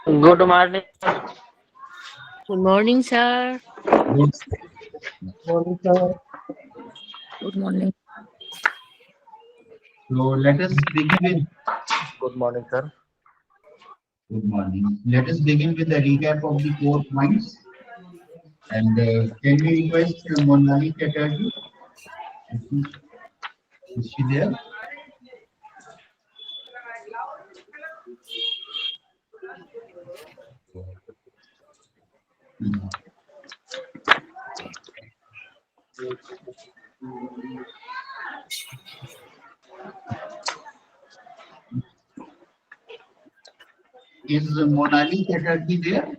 Good morning. Good morning, sir. Good Morning, sir. Good morning. So let us begin with Good morning, sir. good morning. Let us begin with a recap of the 4 points. And can we request Monali Chatterjee? Is she, is she there? Mhm. Is Monali Chatterjee there?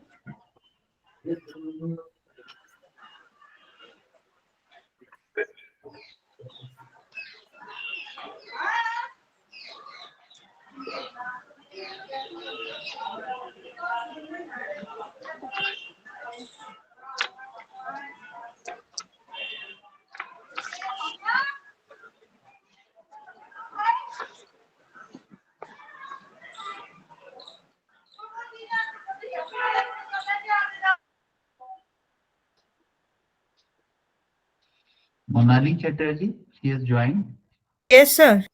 Monali Chatterjee, she has joined. Yes, sir.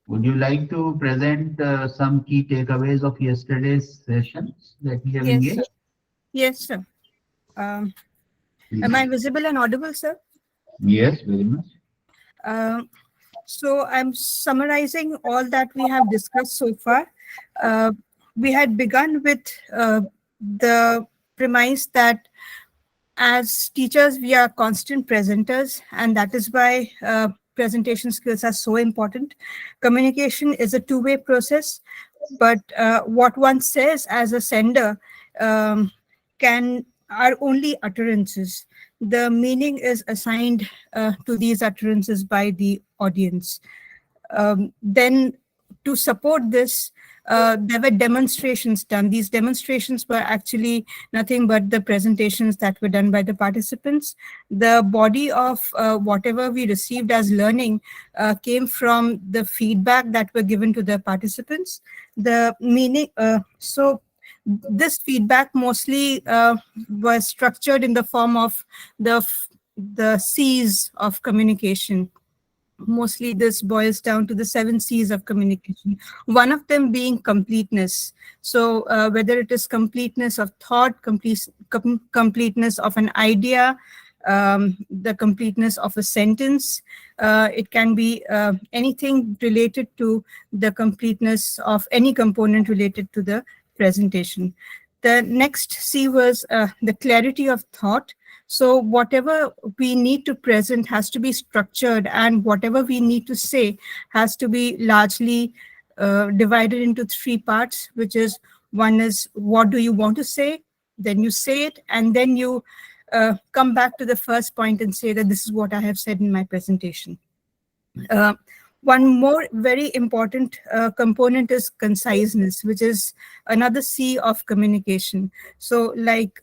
Would you like to present some key takeaways of yesterday's sessions that we have Yes, sir. engaged? Yes, sir. Um, am I Please. visible and audible, sir? Yes, very much. Um, so I'm summarizing all that we have discussed so far. Uh, we had begun with the premise that as teachers, we are constant presenters, and that is why presentation skills are so important. Communication is a two-way process, but what one says as a sender um, can are only utterances. The meaning is assigned to these utterances by the audience. Then to support this, there were demonstrations done. These demonstrations were actually nothing but the presentations that were done by the participants. The body of whatever we received as learning came from the feedback that were given to the participants. The meaning, so this feedback mostly was structured in the form of the C's of communication. Mostly this boils down to the 7 C's of communication, one of them being completeness. So whether it is completeness of thought, completeness of an idea, the completeness of a sentence, it can be anything related to the completeness of any component related to the presentation. The next C was the clarity of thought. So whatever we need to present has to be structured, and whatever we need to say has to be largely divided into 3 parts, which is, one is what do you want to say, then you say it, and then you come back to the first point and say that this is what I have said in my presentation. Uh, One more very important component is conciseness, which is another C of communication. So, like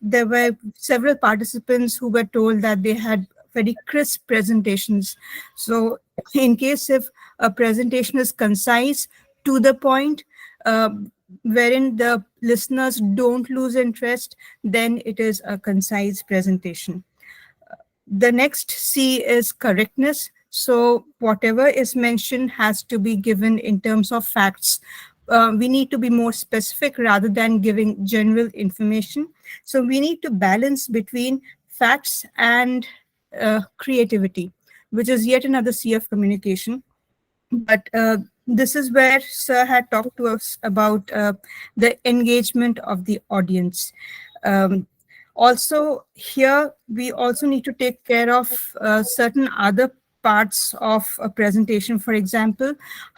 there were several participants who were told that they had very crisp presentations. So, in case if a presentation is concise, to the point, uh, wherein the listeners don't lose interest, then it is a concise presentation. The next C is correctness. So whatever is mentioned has to be given in terms of facts. We need to be more specific rather than giving general information. So we need to balance between facts and creativity, which is yet another C of communication. But this is where Sir had talked to us about the engagement of the audience. Um, Also, here we also need to take care of certain other parts of a presentation. For example,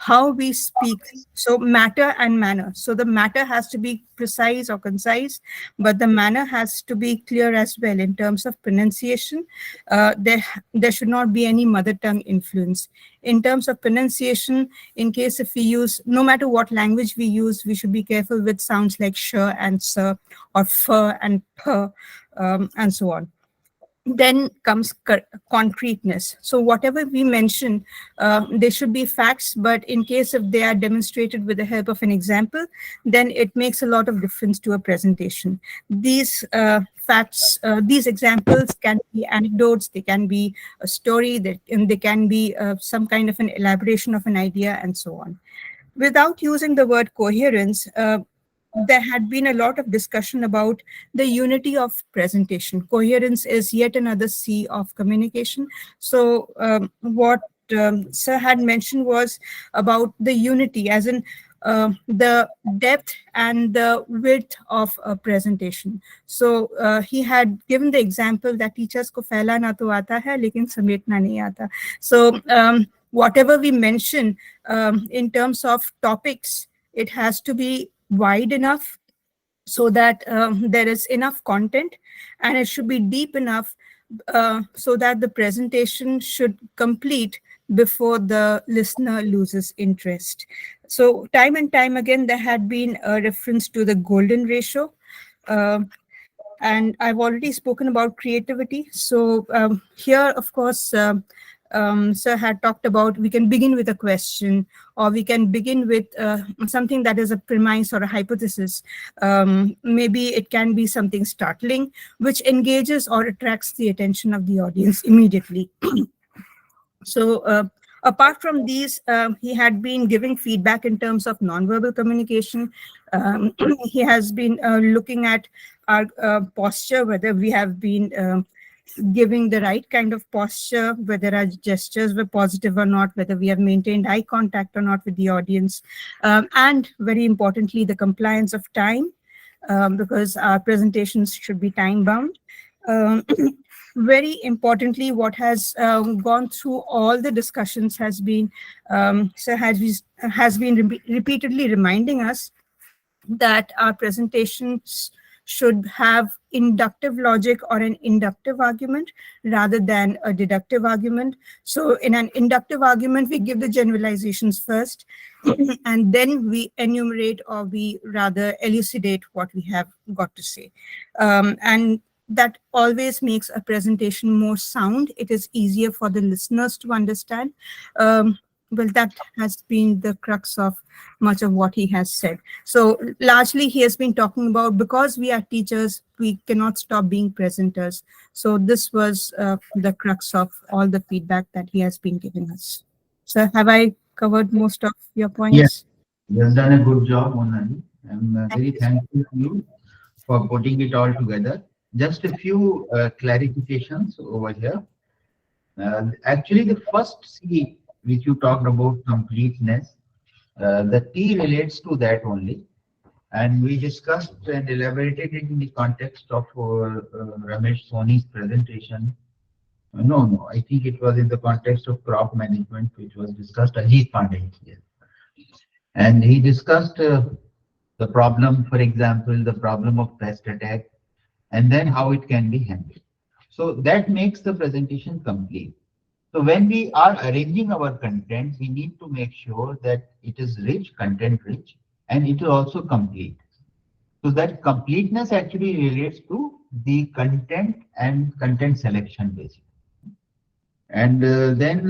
how we speak. So matter and manner. So the matter has to be precise or concise, but the manner has to be clear as well in terms of pronunciation. There should not be any mother tongue influence. In terms of pronunciation, in case if we use, no matter what language we use, we should be careful with sounds like sh and sir, or f and p, and so on. Then comes concreteness. So whatever we mention, they should be facts, but in case if they are demonstrated with the help of an example, then it makes a lot of difference to a presentation. These facts, these examples can be anecdotes, they can be a story, and they can be some kind of an elaboration of an idea, and so on. Without using the word coherence, there had been a lot of discussion about the unity of presentation. Coherence is yet another C of communication. So what Sir had mentioned was about the unity, as in the depth and the width of a presentation. So he had given the example that teachers ko phailana to aata hai, lekin sametna nahi aata. So whatever we mention in terms of topics, it has to be wide enough so that there is enough content, and it should be deep enough so that the presentation should complete before the listener loses interest. So time and time again, there had been a reference to the golden ratio. And I've already spoken about creativity. So here, of course, Sir had talked about we can begin with a question, or we can begin with something that is a premise or a hypothesis. Maybe it can be something startling, which engages or attracts the attention of the audience immediately. So apart from these, he had been giving feedback in terms of nonverbal communication. He has been looking at our posture, whether we have been giving the right kind of posture, whether our gestures were positive or not, whether we have maintained eye contact or not with the audience, and very importantly, the compliance of time, because our presentations should be time bound. Very importantly, what has gone through all the discussions has been, Sir has been repeatedly reminding us that our presentations should have inductive logic or an inductive argument rather than a deductive argument. So in an inductive argument, we give the generalizations first, and then we enumerate, or we rather elucidate what we have got to say. And that always makes a presentation more sound. It is easier for the listeners to understand. Well, that has been the crux of much of what he has said. So largely he has been talking about, because we are teachers, we cannot stop being presenters. So this was the crux of all the feedback that he has been giving us. So have I covered most of your points? Yes, you have done a good job, Monali. I'm very thankful to you for putting it all together. Just a few clarifications over here. Actually, the first C, which you talked about, completeness, the T relates to that only. And we discussed and elaborated it in the context of Ramesh Soni's presentation. No, I think it was in the context of crop management, which was discussed, Ajit Pandey. Yes. And he discussed the problem, for example, the problem of pest attack, and then how it can be handled. So that makes the presentation complete. So when we are arranging our content, we need to make sure that it is rich, content rich, and it is also complete. So that completeness actually relates to the content and content selection basically. And then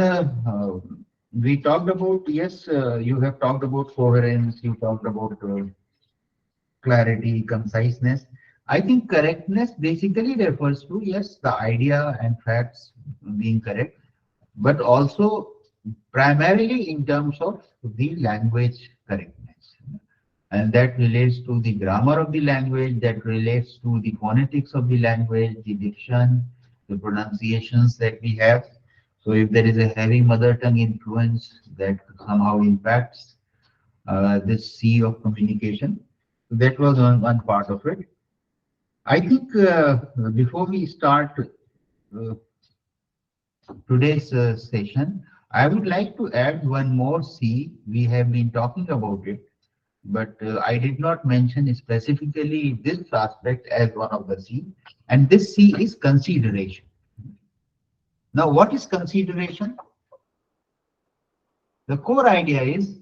we talked about, yes, you have talked about coherence, you talked about clarity, conciseness. I think correctness basically refers to, yes, the idea and facts being correct, but also primarily in terms of the language correctness. And that relates to the grammar of the language, that relates to the phonetics of the language, the diction, the pronunciations that we have. So if there is a heavy mother tongue influence, that somehow impacts this C of communication. That was one part of it. I think before we start today's session, I would like to add one more C. We have been talking about it, but I did not mention specifically this aspect as one of the C. And this C is consideration. Now, what is consideration? The core idea is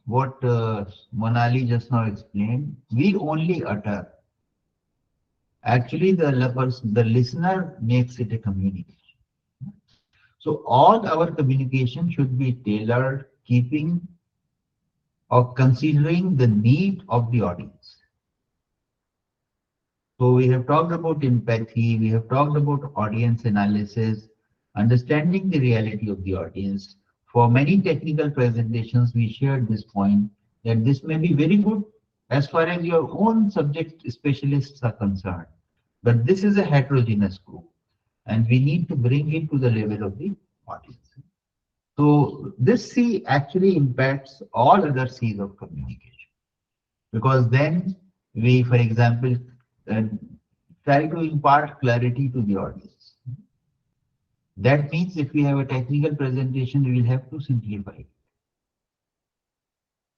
what Monali just now explained. We only utter. Actually, the listener makes it a communication. So all our communication should be tailored, keeping or considering the need of the audience. So we have talked about empathy, we have talked about audience analysis, understanding the reality of the audience. For many technical presentations, we shared this point that this may be very good as far as your own subject specialists are concerned. But this is a heterogeneous group and we need to bring it to the level of the audience. So this C actually impacts all other C's of communication, because then we, for example, uh, try to impart clarity to the audience. That means if we have a technical presentation, we will have to simplify it.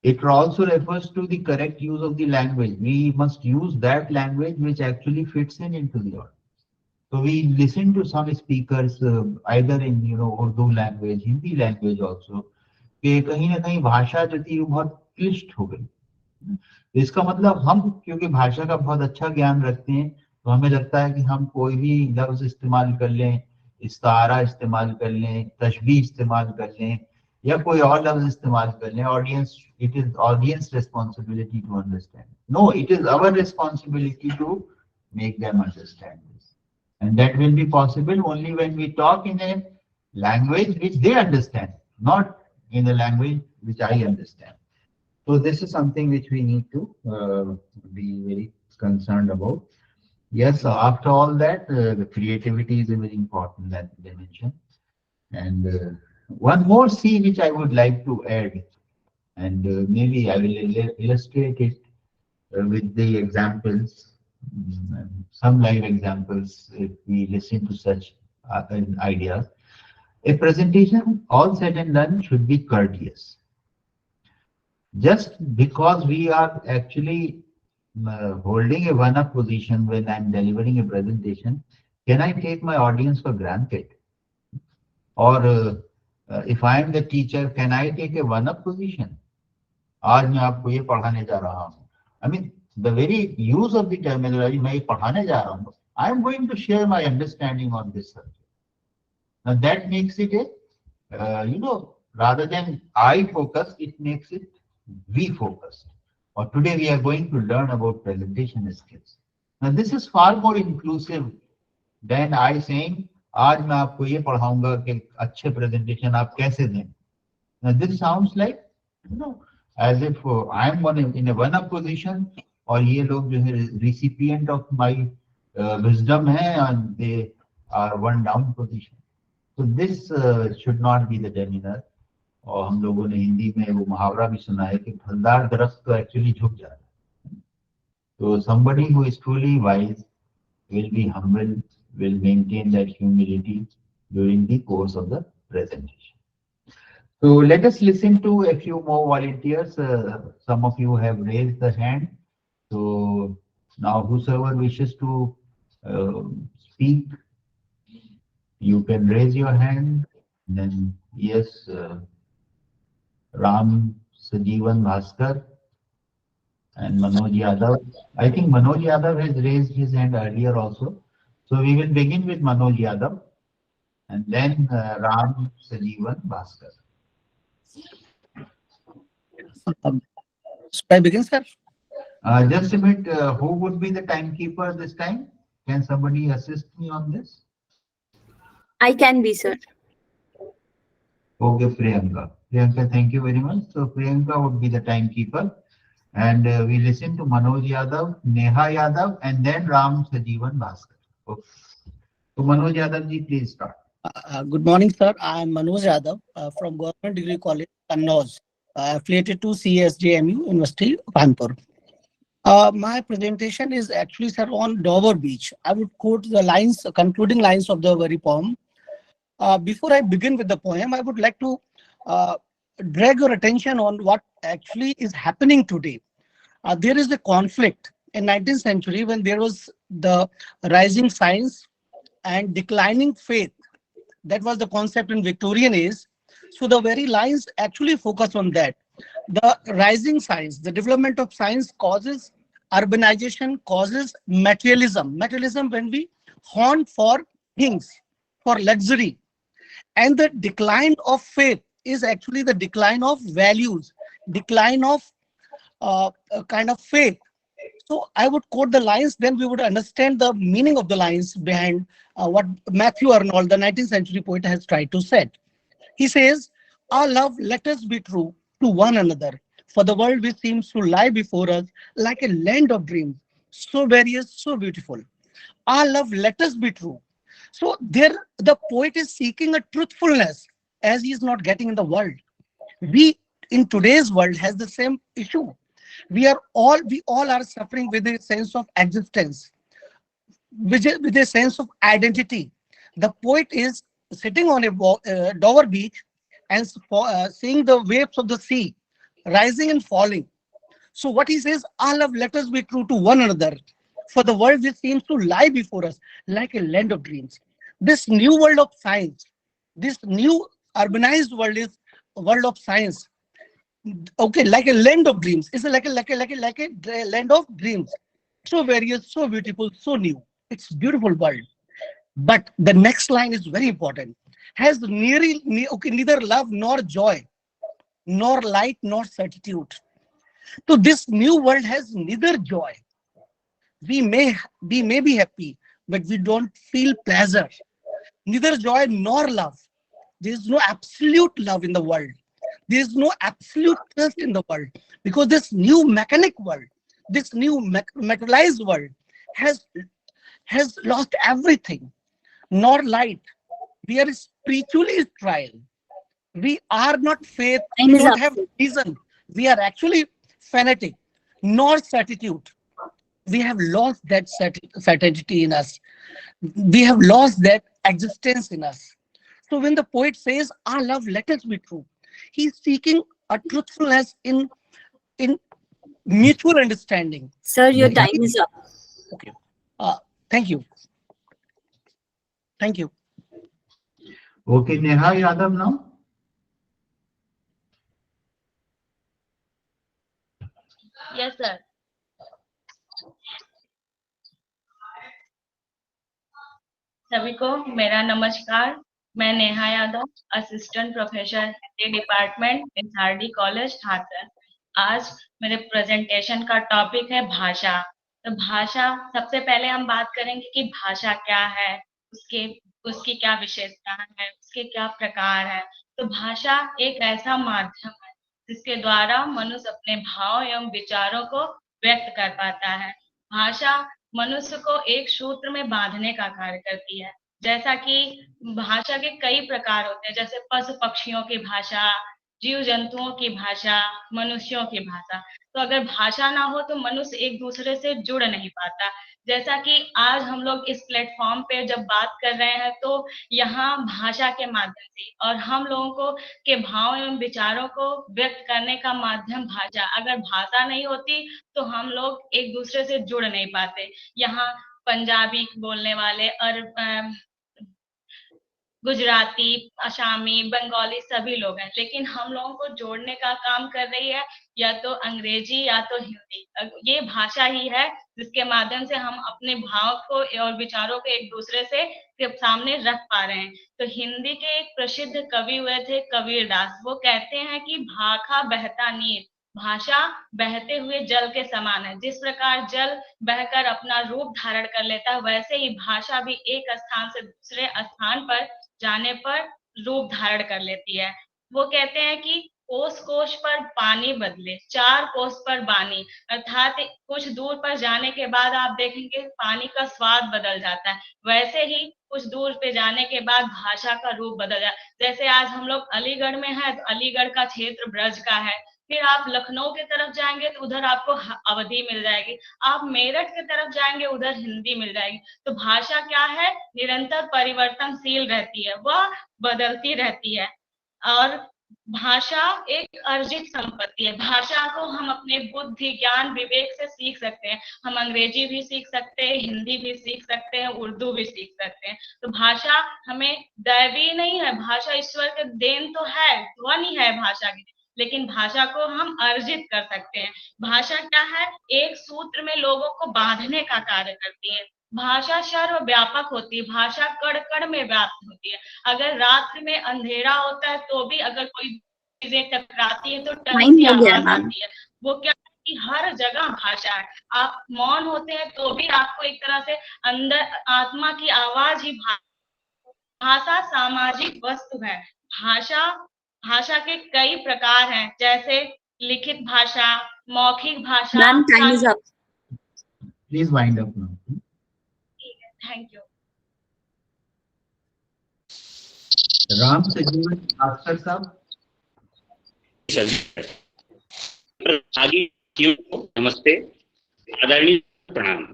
It also refers to the correct use of the language. We must use that language which actually fits in into the audience. So we listen to some speakers either in Urdu language, Hindi language also, कि कहीं ना कहीं भाषा जो थी वो बहुत क्लिष्ट हो गई. इसका मतलब हम क्योंकि भाषा का बहुत अच्छा ज्ञान रखते हैं तो हमें लगता है कि हम कोई भी लफ्ज इस्तेमाल कर लें, इस्तारा इस्तेमाल कर लें, तशबीह इस्तेमाल कर लें या कोई और लफ्ज इस्तेमाल कर लें. Audience, it is audience responsibility to understand. No, it is our responsibility to make them understand this. And that will be possible only when we talk in a language which they understand, not in a language which I understand. So this is something which we need to be very concerned about. Yes, after all that, the creativity is a very important dimension. And one more C which I would like to add, and maybe I will illustrate it with the examples. Some live examples if we listen to such ideas. A presentation, all said and done, should be courteous. Just because we are actually holding a one-up position when I'm delivering a presentation, can I take my audience for granted? Or if I am the teacher, can I take a one-up position? आज मैं आपको ये पढ़ाने जा रहा हूँ. I mean, the very use of the terminology, मैं ये पढ़ाने जा रहा हूँ, I am going to share my understanding on this subject. Now that makes it a, rather than I focus, it makes it we focused. Or today we are going to learn about presentation skills. Now this is far more inclusive than I saying, आज मैं आपको ये पढ़ाऊंगा कि अच्छे presentation आप कैसे दें. Now this sounds like, as if I am in a one-up position, और ये लोग जो है recipient of my wisdom है and they are one down position. So this should not be the demeanor. और हम लोगों ने हिंदी में वो मुहावरा भी सुना है कि फलदार दरख्त तो एक्चुअली झुक जाता है. So somebody who is truly wise will be humble, will maintain that humility during the course of the presentation. So let us listen to a few more volunteers. Some of you have raised the hand. So now whosoever wishes to speak, you can raise your hand. Then yes, Ram Sajivan Bhaskar and Manoj Yadav. I think Manoj Yadav has raised his hand earlier also. So we will begin with Manoj Yadav and then Ram Sajivan Bhaskar. Should I begin, sir? Just a minute, who would be the timekeeper this time? Can somebody assist me on this? I can be, sir. Okay, Priyanka. Priyanka, thank you very much. So Priyanka would be the timekeeper. And we listen to Manoj Yadav, Neha Yadav, and then Ram Sajivan Bhaskar. Okay. So Manoj Yadav ji, please start. Good morning, sir. I am Manoj Yadav from Government Degree College, Kannauj, affiliated to CSJMU University, Kanpur. My presentation is actually, sir, on Dover Beach. I would quote the lines, concluding lines of the very poem. Before I begin with the poem, I would like to drag your attention on what actually is happening today. There is a conflict in 19th century when there was the rising science and declining faith. That was the concept in Victorian age. So the very lines actually focus on that. The rising science, the development of science causes urbanization causes materialism. Materialism when we hunt for things, for luxury. And the decline of faith is actually the decline of values, decline of a kind of faith. So I would quote the lines, then we would understand the meaning of the lines behind what Matthew Arnold, the 19th century poet, has tried to say. He says, our love, let us be true to one another, for the world which seems to lie before us like a land of dreams, so various, so beautiful. Our love, let us be true. So there, the poet is seeking a truthfulness as he is not getting in the world. We in today's world has the same issue. We all are suffering with a sense of existence, with a sense of identity. The poet is sitting on a Dover beach and seeing the waves of the sea rising and falling. So what he says, our love, let us be true to one another, for the world which seems to lie before us like a land of dreams. This new world of science, this new urbanized world is a world of science. Okay, like a land of dreams. It's like a land of dreams. So various, so beautiful, so new. It's beautiful world. But the next line is very important. Has neither love nor joy, nor light nor certitude. So this new world has neither joy. We may be happy, but we don't feel pleasure. Neither joy nor love. There is no absolute love in the world. There is no absolute trust in the world, because this new mechanic world, this new materialized world has lost everything. Nor light. We are spiritually trial. We are not faith. Time We is don't up. have reason. We are actually fanatic, nor certitude. We have lost that certainty in us. We have lost that existence in us. So when the poet says, our love, let us be true, he's seeking a truthfulness in mutual understanding. Sir, your time is up. Okay. Thank you. Thank you. Okay, Neha Yadav now. Yes, sir. सभी को मेरा नमस्कार। मैं Neha Yadav, assistant professor Hindi department SRD college Thakar. आज मेरे presentation का topic है भाषा। तो भाषा, सबसे पहले हम बात करेंगे कि भाषा क्या है, उसकी क्या विशेषता है, उसके क्या प्रकार है। तो भाषा एक ऐसा माध्यम है जिसके द्वारा मनुष्य अपने भाव एवं विचारों को व्यक्त कर पाता है। भाषा मनुष्य को एक सूत्र में बांधने का कार्य करती है। जैसा कि भाषा के कई प्रकार होते हैं, जैसे पशु पक्षियों की भाषा, जीव जंतुओं की भाषा, मनुष्यों की भाषा। तो अगर भाषा ना हो तो मनुष्य एक दूसरे से जुड़ नहीं पाता। जैसा कि आज हम लोग इस प्लेटफॉर्म पे जब बात कर रहे हैं तो यहाँ भाषा के माध्यम से और हम लोगों को के भाव एवं विचारों को व्यक्त करने का माध्यम भाषा। अगर भाषा नहीं होती तो हम लोग एक दूसरे से जुड़ नहीं पाते। यहाँ पंजाबी बोलने वाले और गुजराती, असमी, बंगाली सभी लोग हैं, लेकिन हम लोगों को जोड़ने का काम कर रही है या तो अंग्रेजी या तो हिंदी। ये भाषा ही है जिसके माध्यम से हम अपने भाव को और विचारों को एक दूसरे से सामने रख पा रहे हैं। तो हिंदी के एक प्रसिद्ध कवि हुए थे कबीर दास। वो कहते हैं कि भाखा बहता नीर, भाषा बहते हुए जल के समान है। जिस प्रकार जल बहकर अपना रूप धारण कर लेता है, वैसे ही भाषा भी एक स्थान से दूसरे स्थान पर जाने पर रूप धारण कर लेती है। वो कहते हैं कि कोस कोस पर पानी बदले, चार कोस पर बानी, अर्थात कुछ दूर पर जाने के बाद आप देखेंगे पानी का स्वाद बदल जाता है, वैसे ही कुछ दूर पे जाने के बाद भाषा का रूप बदल जाता है। जैसे आज हम लोग अलीगढ़ में हैं तो अलीगढ़ का क्षेत्र ब्रज का है, फिर आप लखनऊ की तरफ जाएंगे तो उधर आपको अवधी मिल जाएगी, आप मेरठ की तरफ जाएंगे उधर हिंदी मिल जाएगी। तो भाषा क्या है, निरंतर परिवर्तनशील रहती है, वह बदलती रहती है। और भाषा एक अर्जित संपत्ति है। भाषा को हम अपने बुद्धि, ज्ञान, विवेक से सीख सकते हैं। हम अंग्रेजी भी सीख सकते हैं, हिंदी भी सीख सकते हैं, उर्दू भी सीख सकते हैं। तो भाषा हमें दैवीय नहीं है, भाषा ईश्वर के देन तो है, ध्वनि है भाषा की, लेकिन भाषा को हम अर्जित कर सकते हैं। भाषा क्या है? एक सूत्र में लोगों को बांधने का कार्य करती है। भाषा सर्वव्यापक होती है, भाषा कण कण में व्याप्त होती है। अगर रात्रि में अंधेरा होता है तो भी अगर कोई चीजें टकराती है तो टाइम टन हो गया आवाज मैम। आती है। वो क्या है कि हर जगह भाषा है। आप मौन होते हैं तो भी आपको एक तरह से अंदर आत्मा की आवाज ही भाषा सामाजिक वस्तु है। भाषा भाषा के कई प्रकार हैं, जैसे लिखित भाषा, मौखिक भाषा। Ma'am time is up. Please wind up now. Thank you. Ram Sajivan Bhaskar साहब। आगे नमस्ते, आदरणीय प्रणाम।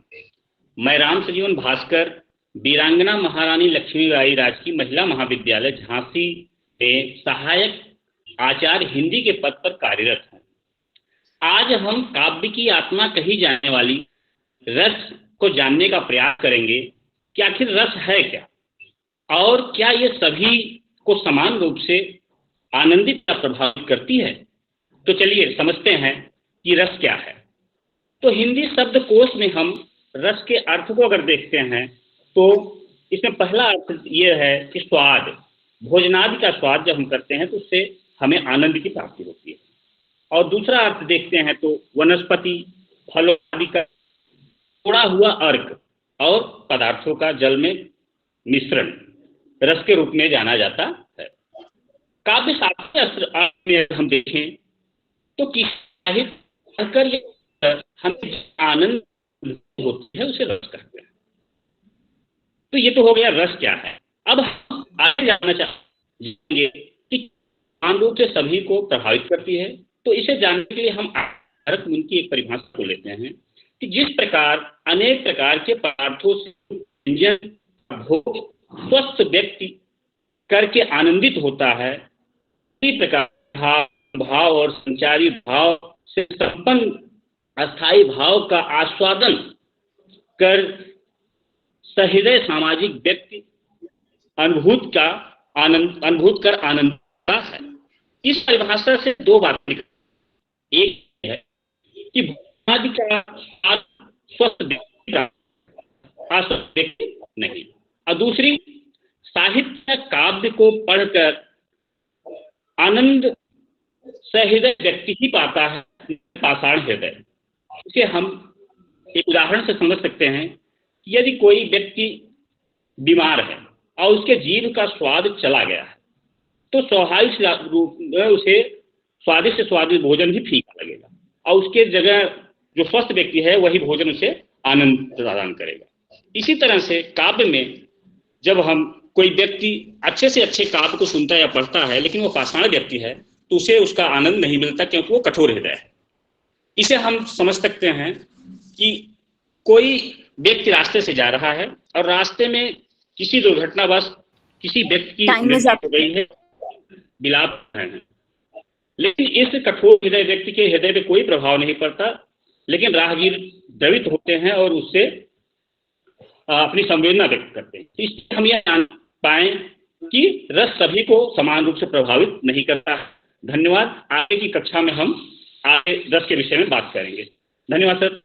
मैं राम सजीवन भास्कर वीरांगना महारानी लक्ष्मीबाई राजकीय महिला महाविद्यालय झांसी में सहायक आचार्य हिंदी के पद पर कार्यरत हूँ। आज हम काव्य की आत्मा कही जाने वाली रस को जानने का प्रयास करेंगे कि आखिर रस है क्या, और क्या ये सभी को समान रूप से आनंदित या प्रभावित करती है। तो चलिए समझते हैं कि रस क्या है। तो हिंदी शब्दकोश में हम रस के अर्थ को अगर देखते हैं तो इसमें पहला अर्थ ये है कि स्वाद, भोजनादि का स्वाद जब हम करते हैं तो उससे हमें आनंद की प्राप्ति होती है। और दूसरा अर्थ देखते हैं तो वनस्पति, फलों आदि का तोड़ा हुआ अर्क और पदार्थों का जल में मिश्रण रस के रूप में जाना जाता है। काव्य शास्त्रीय अर्थ में हम देखें तो किसी साहित्य पढ़कर हमें आनंद होती है उसे रस कहते हैं। तो ये तो हो गया रस क्या है। अब हम आगे जानना चाहेंगे कि आम रूप से सभी को प्रभावित करती है। तो इसे जानने के लिए हम भारत मुनि की एक परिभाषा को लेते हैं कि जिस प्रकार अनेक प्रकार के पदार्थों से व्यंजन भोग स्वस्थ व्यक्ति करके आनंदित होता है, इसी प्रकार भाव और संचारी भाव से संपन्न अस्थायी भाव का आस्वादन कर सहृदय सामाजिक व्यक्ति अनुभूत कर आनंद है। इस परिभाषा से दो बातें निकलती। एक है कि भोजनादि का स्वाद स्वस्थ व्यक्ति का, अस्वस्थ व्यक्ति नहीं। और दूसरी, साहित्य काव्य को पढ़कर आनंद सहृदय व्यक्ति ही पाता है, पाषाण हृदय। इसे हम एक उदाहरण से समझ सकते हैं कि यदि कोई व्यक्ति बीमार है और उसके जीभ का स्वाद चला गया है तो स्वाभाविक रूप में उसे स्वादिष्ट से स्वादिष्ट भोजन भी फीका लगेगा और उसके जगह जो स्वस्थ व्यक्ति है वही भोजन उसे आनंद प्रदान करेगा। इसी तरह से काव्य में जब हम कोई व्यक्ति अच्छे से अच्छे काव्य को सुनता है या पढ़ता है लेकिन वो पाषाण व्यक्ति है तो उसे उसका आनंद नहीं मिलता क्योंकि वो कठोर हृदय है। इसे हम समझ सकते हैं कि कोई व्यक्ति रास्ते से जा रहा है और रास्ते में किसी दुर्घटनावश किसी व्यक्ति की मृत्यु हो गई है, विलाप है, लेकिन इस कठोर हृदय व्यक्ति के हृदय पे कोई प्रभाव नहीं पड़ता, लेकिन राहगीर द्रवित होते हैं और उससे अपनी संवेदना व्यक्त करते हैं। इससे हम यह जान पाए कि रस सभी को समान रूप से प्रभावित नहीं करता। धन्यवाद। आगे की कक्षा में हम आगे रस के विषय में बात करेंगे। धन्यवाद sir.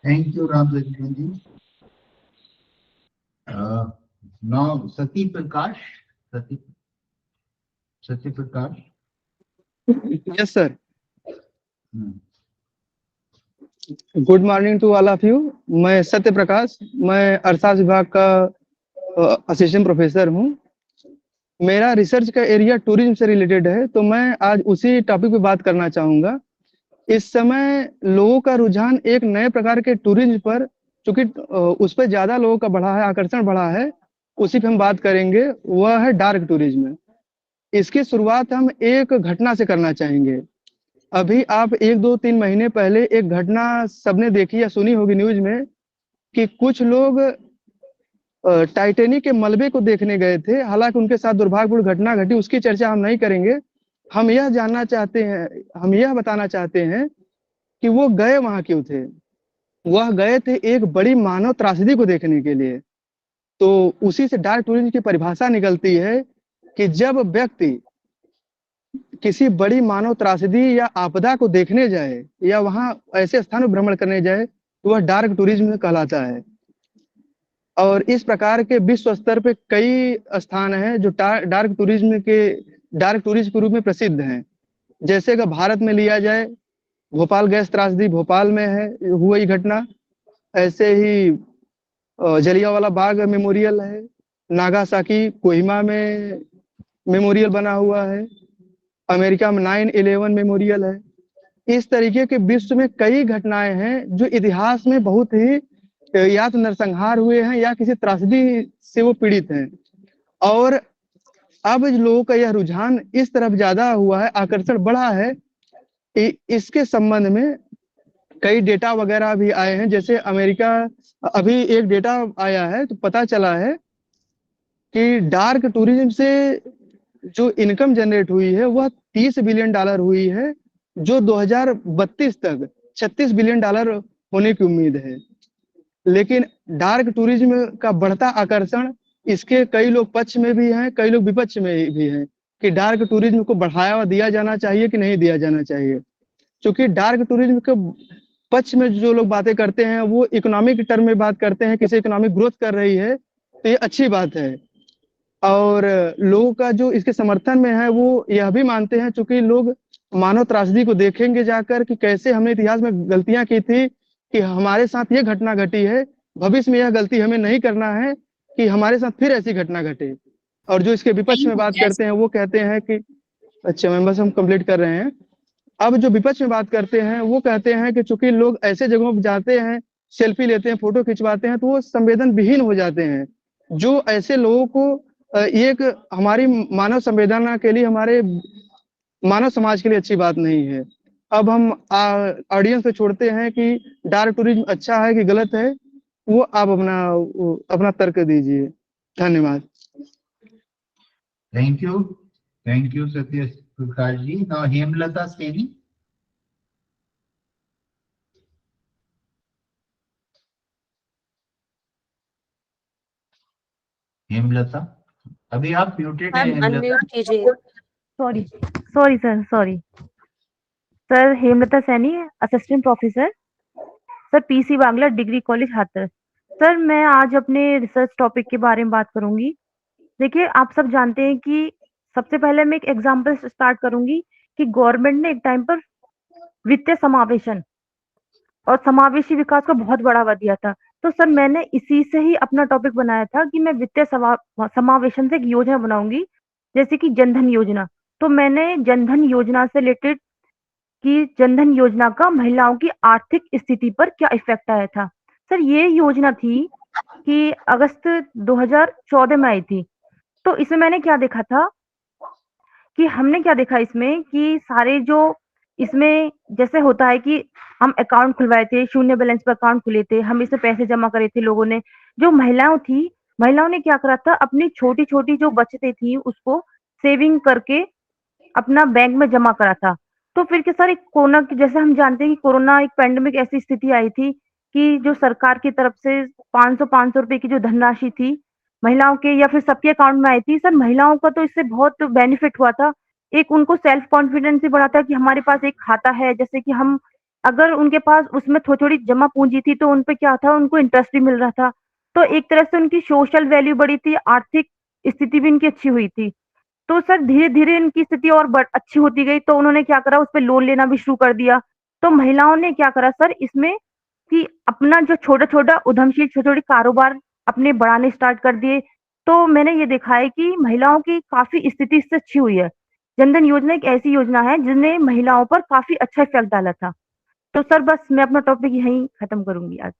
Thank you Ram Sajivan ji. Now Sati Prakash. Satya Prakash. Yes sir. Good morning to all of you. मैं सत्य प्रकाश, मैं अर्थशास्त्र विभाग का असिस्टेंट प्रोफेसर हूँ। मेरा रिसर्च का एरिया टूरिज्म से रिलेटेड है, तो मैं आज उसी टॉपिक पे बात करना चाहूँगा। इस समय लोगों का रुझान एक नए प्रकार के टूरिज्म पर, चूंकि उस पर ज़्यादा लोगों का बढ़ा है, आकर्षण बढ़ा है, उसी पे हम बात करेंगे। वह है डार्क टूरिज्म। इसकी शुरुआत हम एक घटना से करना चाहेंगे। अभी आप 1-2-3 महीने पहले एक घटना सबने देखी या सुनी होगी न्यूज में कि कुछ लोग टाइटैनिक के मलबे को देखने गए थे। हालांकि उनके साथ दुर्भाग्यपूर्ण घटना घटी, उसकी चर्चा हम नहीं करेंगे। हम यह जानना चाहते हैं, हम यह बताना चाहते हैं कि वो गए वहां क्यों थे। वह गए थे एक बड़ी मानव त्रासदी को देखने के लिए। तो उसी से डार्क टूरिज्म की परिभाषा निकलती है कि जब व्यक्ति किसी बड़ी मानव त्रासदी या आपदा को देखने जाए या वहां ऐसे स्थान में भ्रमण करने जाए तो वह डार्क टूरिज्म कहलाता है। और इस प्रकार के विश्व स्तर पे कई स्थान हैं जो डार्क टूरिज्म के रूप में प्रसिद्ध हैं। जैसे कि भारत में लिया जाए, भोपाल गैस त्रासदी भोपाल में है हुई घटना। ऐसे ही जलियांवाला बाग मेमोरियल है, नागासाकी कोहिमा में मेमोरियल बना हुआ है, अमेरिका में 9/11 मेमोरियल है। इस तरीके के विश्व में कई घटनाएं हैं जो इतिहास में बहुत ही या तो नरसंहार हुए हैं या किसी त्रासदी से वो पीड़ित हैं। और अब लोगों का यह रुझान इस तरफ ज्यादा हुआ है, आकर्षण बढ़ा है। इसके संबंध में कई डेटा वगैरह भी आए हैं। जैसे अमेरिका, अभी एक डेटा आया है तो पता चला है कि डार्क टूरिज्म से जो इनकम जनरेट हुई है वह $30 बिलियन हुई है, जो 2032 तक $36 बिलियन होने की उम्मीद है। लेकिन डार्क टूरिज्म का बढ़ता आकर्षण, इसके कई लोग पक्ष में भी हैं, कई लोग विपक्ष में भी हैं कि डार्क टूरिज्म को बढ़ावा दिया जाना चाहिए कि नहीं दिया जाना चाहिए। क्योंकि डार्क टूरिज्म के पक्ष में जो लोग बातें करते हैं वो इकोनॉमिक टर्म में बात करते हैं, किसी इकोनॉमिक ग्रोथ कर रही है तो ये अच्छी बात है। और लोगों का जो इसके समर्थन में है वो यह भी मानते हैं, चूंकि लोग मानव त्रासदी को देखेंगे जाकर कि कैसे हमने इतिहास में गलतियां की थी कि हमारे साथ ये घटना घटी है, भविष्य में यह गलती हमें नहीं करना है कि हमारे साथ फिर ऐसी घटना घटे। और जो इसके विपक्ष में बात करते हैं वो कहते हैं कि अच्छा मैम बस हम कंप्लीट कर रहे हैं। अब जो विपक्ष में बात करते हैं वो कहते हैं कि चूंकि लोग ऐसे जगहों पर जाते हैं, सेल्फी लेते हैं, फोटो खिंचवाते हैं तो वो संवेदन विहीन हो जाते हैं, जो ऐसे लोगों को एक हमारी मानव संवेदना के लिए, हमारे मानव समाज के लिए अच्छी बात नहीं है। अब हम ऑडियंस पे छोड़ते हैं कि डार्क टूरिज्म अच्छा है कि गलत है, वो आप अपना तर्क दीजिए। धन्यवाद। Thank you Satya Prakash ji. Now Hemlata सेनी। हेमलता, अभी आप म्यूटेड हैं हेमलता। अनम्यूट कीजिए। Sorry sir, Hemlata Saini, assistant professor sir, PC Bangla degree college Hathras. Sir मैं आज अपने रिसर्च टॉपिक के बारे में बात करूंगी। देखिए आप सब जानते हैं कि सबसे पहले मैं एक एग्जांपल से स्टार्ट करूंगी कि गवर्नमेंट ने एक टाइम पर वित्तीय समावेशन और समावेशी विकास को बहुत बढ़ावा दिया था। तो सर मैंने इसी से ही अपना टॉपिक बनाया था कि मैं वित्तीय समावेशन से एक योजना बनाऊंगी, जैसे कि जनधन योजना। तो मैंने जनधन योजना से रिलेटेड कि जनधन योजना का महिलाओं की आर्थिक स्थिति पर क्या इफेक्ट आया था। सर ये योजना थी कि अगस्त 2014 में आई थी। तो इसमें मैंने क्या देखा था कि हमने क्या देखा इसमें कि सारे जो इसमें जैसे होता है कि हम अकाउंट खुलवाए थे, शून्य बैलेंस पर अकाउंट खुले थे, हम इसमें पैसे जमा करे थे लोगों ने। जो महिलाओं ने क्या करा था, अपनी छोटी छोटी जो बचतें थी उसको सेविंग करके अपना बैंक में जमा करा था। तो फिर क्या सर, कोरोना की जैसे हम जानते हैं कि कोरोना एक पैंडेमिक ऐसी स्थिति आई थी कि जो सरकार की तरफ से 500 रुपए की जो धनराशि थी महिलाओं के या फिर सबके अकाउंट में आई थी। सर महिलाओं का तो इससे बहुत बेनिफिट हुआ था। एक उनको सेल्फ कॉन्फिडेंस भी बढ़ा था कि हमारे पास एक खाता है, जैसे कि हम अगर उनके पास उसमें थोड़ी थोड़ी जमा पूंजी थी तो उनपे क्या था, उनको इंटरेस्ट भी मिल रहा था। तो एक तरह से उनकी सोशल वैल्यू बढ़ी थी, आर्थिक स्थिति भी इनकी अच्छी हुई थी। तो सर धीरे धीरे इनकी स्थिति और अच्छी होती गई, तो उन्होंने क्या करा, उस पर लोन लेना भी शुरू कर दिया। तो महिलाओं ने क्या करा सर इसमें कि अपना जो छोटा छोटा उद्यमशील छोटे छोटे कारोबार अपने बढ़ाने स्टार्ट कर दिए। तो मैंने ये देखा है कि महिलाओं की काफी स्थिति इससे अच्छी हुई है। जनधन योजना एक ऐसी योजना है जिसने महिलाओं पर काफी अच्छा इफेक्ट डाला था। तो सर बस मैं अपना टॉपिक यहीं खत्म करूंगी आज।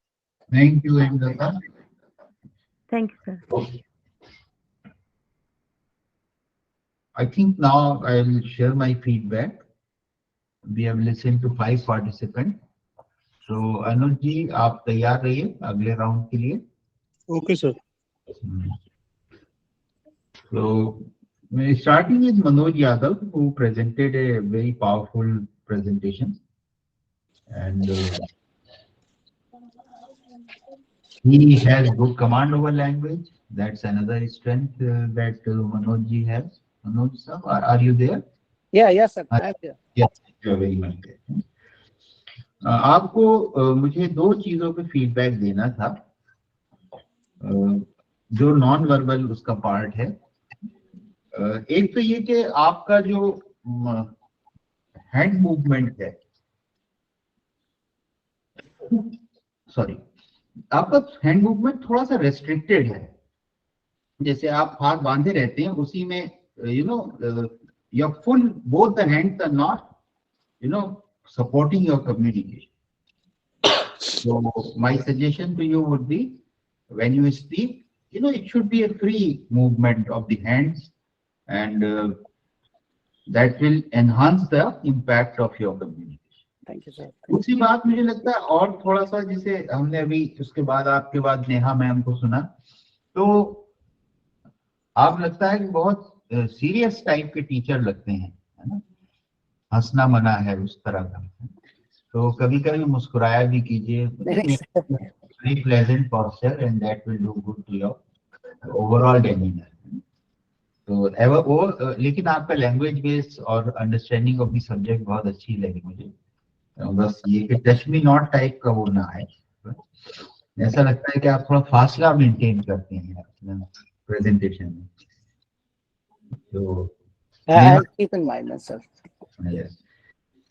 Thank you Hemlata. Thank you sir. I think now I will share my feedback. We have listened to 5 participants. So अनुज जी आप तैयार रहिए अगले राउंड के लिए। Okay sir. So starting with Manoj Yadav, who presented a very powerful presentation, and he has good command over language. That's another strength that Manoj ji has. Manoj sir, are you there? Yes, sir. I am here. Yes, you are very much there. आपको मुझे दो चीजों पे feedback देना था, जो non verbal उसका part है। एक तो ये कि आपका जो हैंड मूवमेंट है, सॉरी, आपका हैंड मूवमेंट थोड़ा सा रेस्ट्रिक्टेड है। जैसे आप हाथ बांधे रहते हैं, उसी में your full both the hands are not supporting your communication. So my suggestion to you would be, when you speak, it should be a free movement of the hands, and that will enhance the impact of your communication. Thank you, sir. दूसरी बात मुझे लगता है, और थोड़ा सा, जिसे हमने अभी उसके बाद आपके बाद नेहा मैम को सुना, तो आप लगता है कि बहुत सीरियस टाइप के टीचर लगते हैं, है ना, हंसना मना है उस तरह का। तो कभी कभी मुस्कुराया भी कीजिए, very pleasant posture, and that will do good to your overall demeanour. तो वो लेकिन आपका लैंग्वेज बेस और अंडरस्टैंडिंग ऑफ द सब्जेक्ट बहुत अच्छी लगी मुझे। बस ये कि टच मी नॉट टाइप का वो ना है। ऐसा लगता है कि आप थोड़ा फासला मेंटेन करते हैं प्रेजेंटेशन में। तो I'll keep in mind, sir. Yes.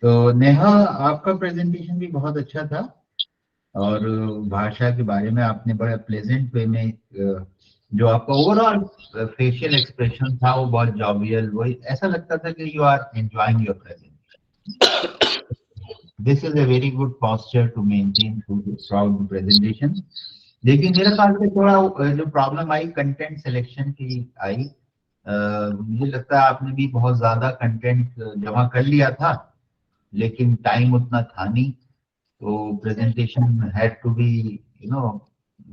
तो नेहा, आपका प्रेजेंटेशन भी बहुत अच्छा था, और भाषा के बारे में आपने बड़ा प्लेजेंट वे में, जो आपका ओवरऑल फेशियल एक्सप्रेशन था वो बहुत जॉवियल, वो ऐसा लगता था कि you are enjoying your presentation. This is a very good posture to maintain throughout the presentation. लेकिन मेरे ख्याल से थोड़ा जो प्रॉब्लम आई कंटेंट सिलेक्शन की आई, मुझे लगता है आपने भी बहुत ज्यादा कंटेंट जमा कर लिया था, लेकिन टाइम उतना था नहीं, तो presentation had to be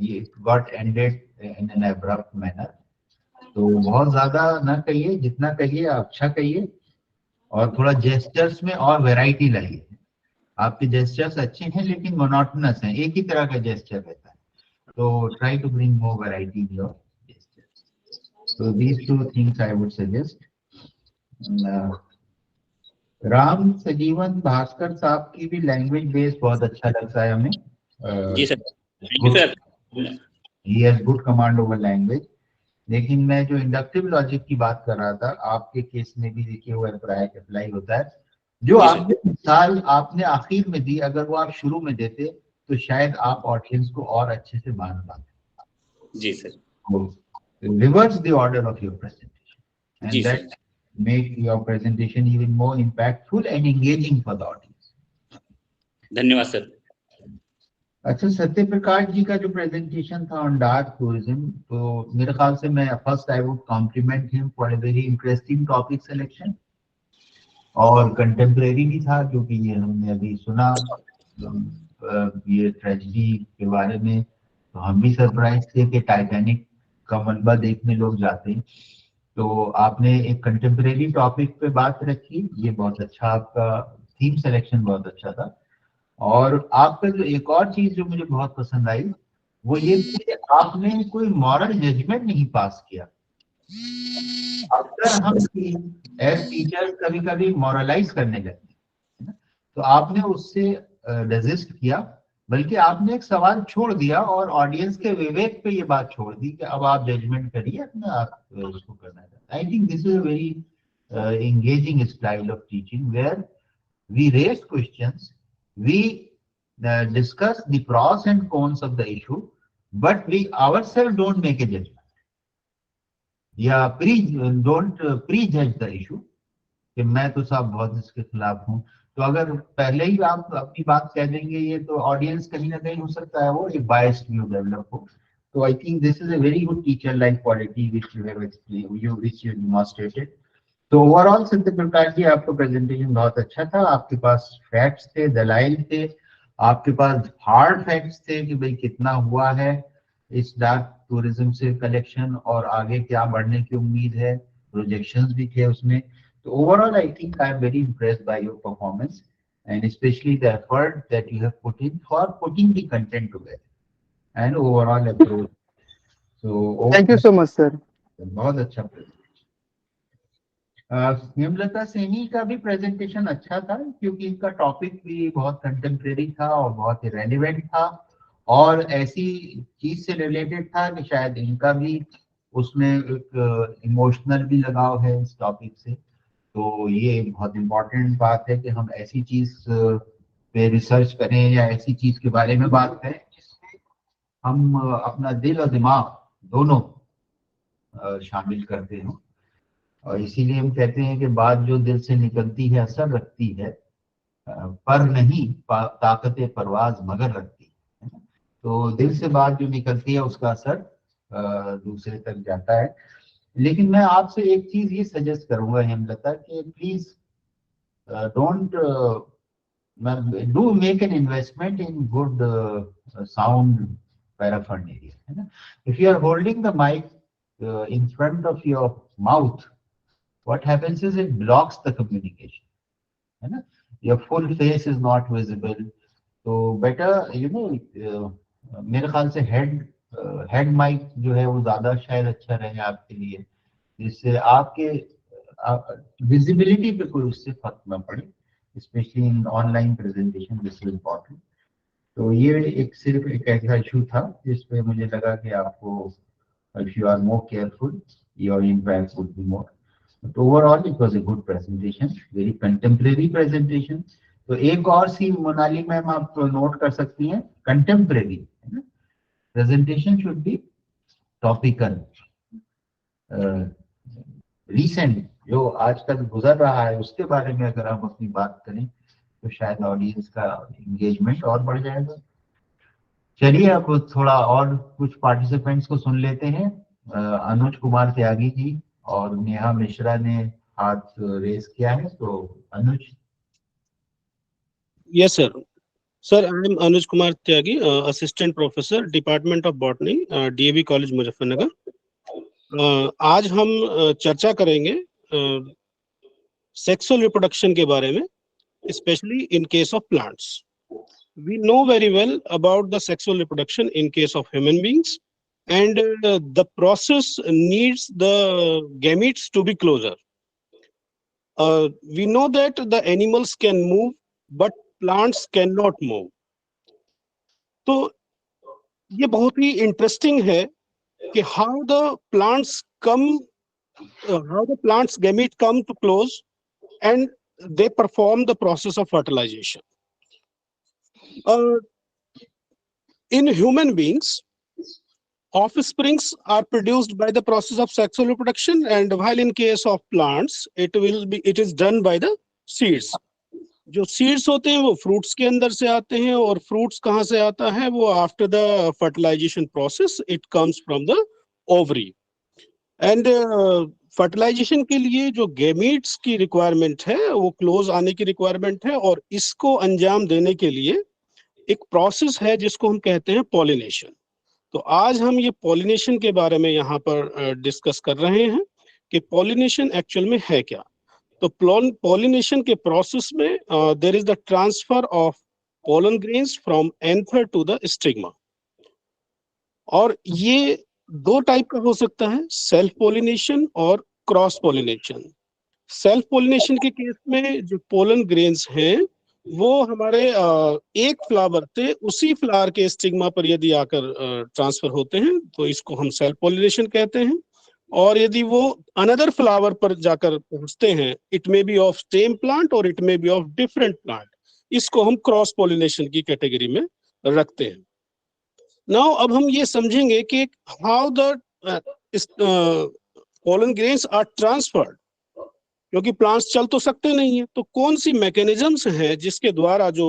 it got ended in an abrupt manner। तो बहुत ज्यादा ना कहिए, जितना कहिए अच्छा कहिए, और थोड़ा जेस्चर्स में और वैरायटी लाइए। आपके जेस्चर्स अच्छे हैं लेकिन मोनोटोनस हैं, एक ही तरह का जेस्चर रहता है, तो try to bring more variety in your gestures. So these two things I would suggest. Ram Sajivan Bhaskar साहब की भी लैंग्वेज बेस बहुत अच्छा लगता है हमें। जी sir, he has good command over language. लेकिन मैं जो इंडक्टिव लॉजिक की बात कर रहा था, आपके केस में भी देखिए वो अप्लाई होता है। जो आपने मिसाल आपने आखिर में दी, अगर वो आप शुरू में देते तो शायद आप ऑडियंस को और अच्छे से बांध पाते। जी sir. Reverse the order of your presentation, and जी that sir. make your presentation even more impactful and engaging for the audience. धन्यवाद सर। अच्छा, सत्य प्रकाश जी का जो प्रेजेंटेशन था ऑन डार्क टूरिज्म, तो मेरे ख्याल से मैं first I would compliment him for a very interesting topic selection, और कंटेम्परेरी भी था, क्योंकि ये हमने अभी सुना ये ट्रेजेडी के बारे में, तो हम भी सरप्राइज थे कि टाइटैनिक का मलबा देखने लोग जाते हैं। तो आपने एक कंटेम्परेरी टॉपिक पे बात रखी, ये बहुत अच्छा, आपका थीम सिलेक्शन बहुत अच्छा था। और आपका जो एक और चीज जो मुझे बहुत पसंद आई, वो ये कि आपने कोई मॉरल जजमेंट नहीं पास किया। अक्सर हम एज टीचर्स कभी कभी मॉरलाइज करने लगते हैं, तो आपने उससे रेजिस्ट किया, बल्कि आपने एक सवाल छोड़ दिया और ऑडियंस के विवेक पे ये बात छोड़ दी कि अब आप जजमेंट करिए अपने, आप उसको करना चाहते। I think this is a very engaging style of teaching, where we raise questions, we discuss the pros and cons of the issue, but we ourselves don't make a judgment, don't prejudge the issue कि मैं तो साहब बहुत इसके खिलाफ हूँ। तो अगर पहले ही आप अपनी बात कह देंगे, ये तो ऑडियंस कहीं ना कहीं हो सकता है वो एक बायस्ड व्यू डेवलप हो। तो I think this is a very good teacher like quality which you have explained, which you demonstrated. तो ओवरऑल सत्य प्रकाश जी, आपका प्रेजेंटेशन बहुत अच्छा था। आपके पास फैक्ट्स थे, दलाइल थे, आपके पास हार्ड फैक्ट्स थे कि भाई कितना हुआ है इस डार्क टूरिज्म से कलेक्शन, और आगे क्या बढ़ने की उम्मीद है, प्रोजेक्शंस भी थे उसमें। तो overall I think I am very impressed by your performance, and specially the effort that you have put in for putting the content together and overall approach. So thank you so much sir. बहुत अच्छा presentation. Hemlata Saini का भी presentation अच्छा था, क्योंकि इनका topic भी बहुत कंटेम्प्रेरी था और बहुत रेलिवेंट था, और ऐसी चीज से रिलेटेड था कि शायद इनका भी उसमें एक इमोशनल भी लगाव है इस टॉपिक से। तो ये बहुत इम्पोर्टेंट बात है कि हम ऐसी चीज पे रिसर्च करें या ऐसी चीज के बारे में बात करें जिसमें हम अपना दिल और दिमाग दोनों शामिल करते हैं। और इसीलिए हम कहते हैं कि बात जो दिल से निकलती है असर रखती है, पर नहीं ताकत परवाज मगर रखती है। तो दिल से बात जो निकलती है उसका असर दूसरे तक जाता है। लेकिन मैं आपसे एक चीज ये सजेस्ट करूंगा हेमलता, कि please don't do make an investment in good sound paraphernalia, है ना। If you are holding the mic in front of your mouth, what happens is it blocks the communication, है ना। your full face is not visible, तो better मेरे ख्याल से head mic जो है वो ज्यादा शायद अच्छा रहे आपके लिए, जिससे आपके विजिबिलिटी पे कोई उससे फर्क ना पड़े, specially in online presentation, this is important. तो ये एक सिर्फ एक ऐसा इशू था जिसपे मुझे लगा कि आपको, if you are more careful, your impact would be more. But overall, it was a good presentation, very contemporary presentation. तो एक और सी मोनाली मैम आप नोट कर सकती हैं, contemporary, है ना, presentation should be topical, recent, जो आजकल गुजर रहा है उसके बारे में अगर हम अपनी बात करें तो शायद ऑडियंस का एंगेजमेंट और बढ़ जाएगा। चलिए अब थोड़ा और कुछ पार्टिसिपेंट्स को सुन लेते हैं। अनुज कुमार त्यागी जी और नेहा मिश्रा ने हाथ रेस किया है, तो Anuj. Yes sir. Sir, I am Anuj Kumar Tyagi, assistant professor, department of botany, DAV college Muzaffarnagar. आज हम चर्चा करेंगे सेक्सुअल रिप्रोडक्शन के बारे में, especially in case of plants. We know very well about the sexual reproduction in case of human beings, and the process needs the gametes to be closer. We know that the animals can move, but plants cannot move. तो ये बहुत ही interesting है कि how the plants gamete come to close and they perform the process of fertilization. In human beings, offsprings are produced by the process of sexual reproduction, and while in case of plants, it is done by the seeds. जो seeds होते हैं वो fruits के अंदर से आते हैं, और फ्रूट्स कहाँ से आता है, वो after the fertilization process it comes from the ovary. And fertilization के लिए जो गेमीट्स की रिक्वायरमेंट है वो क्लोज आने की रिक्वायरमेंट है, और इसको अंजाम देने के लिए एक प्रोसेस है जिसको हम कहते हैं पॉलिनेशन। तो आज हम ये पॉलिनेशन के बारे में यहाँ पर डिस्कस कर रहे हैं कि पॉलिनेशन एक्चुअल में है क्या। तो पॉलिनेशन के प्रोसेस में there is the transfer of pollen grains from anther to the stigma, और ये दो टाइप का हो सकता है, सेल्फ पॉलिनेशन और क्रॉस पॉलिनेशन। सेल्फ पॉलिनेशन के केस में जो पोलन ग्रेन्स हैं वो हमारे एक फ्लावर से उसी फ्लावर के स्टिग्मा पर यदि आकर ट्रांसफर होते हैं तो इसको हम सेल्फ पॉलिनेशन कहते हैं, और यदि वो अनदर फ्लावर पर जाकर पहुंचते हैं, it may be of same plant और it may be of different plant, इसको हम क्रॉस पॉलिनेशन की कैटेगरी में रखते हैं। नाउ अब हम ये समझेंगे कि how the pollen grains are transferred, क्योंकि प्लांट्स चल तो सकते नहीं है, तो कौन सी मैकेनिज्म्स हैं जिसके द्वारा जो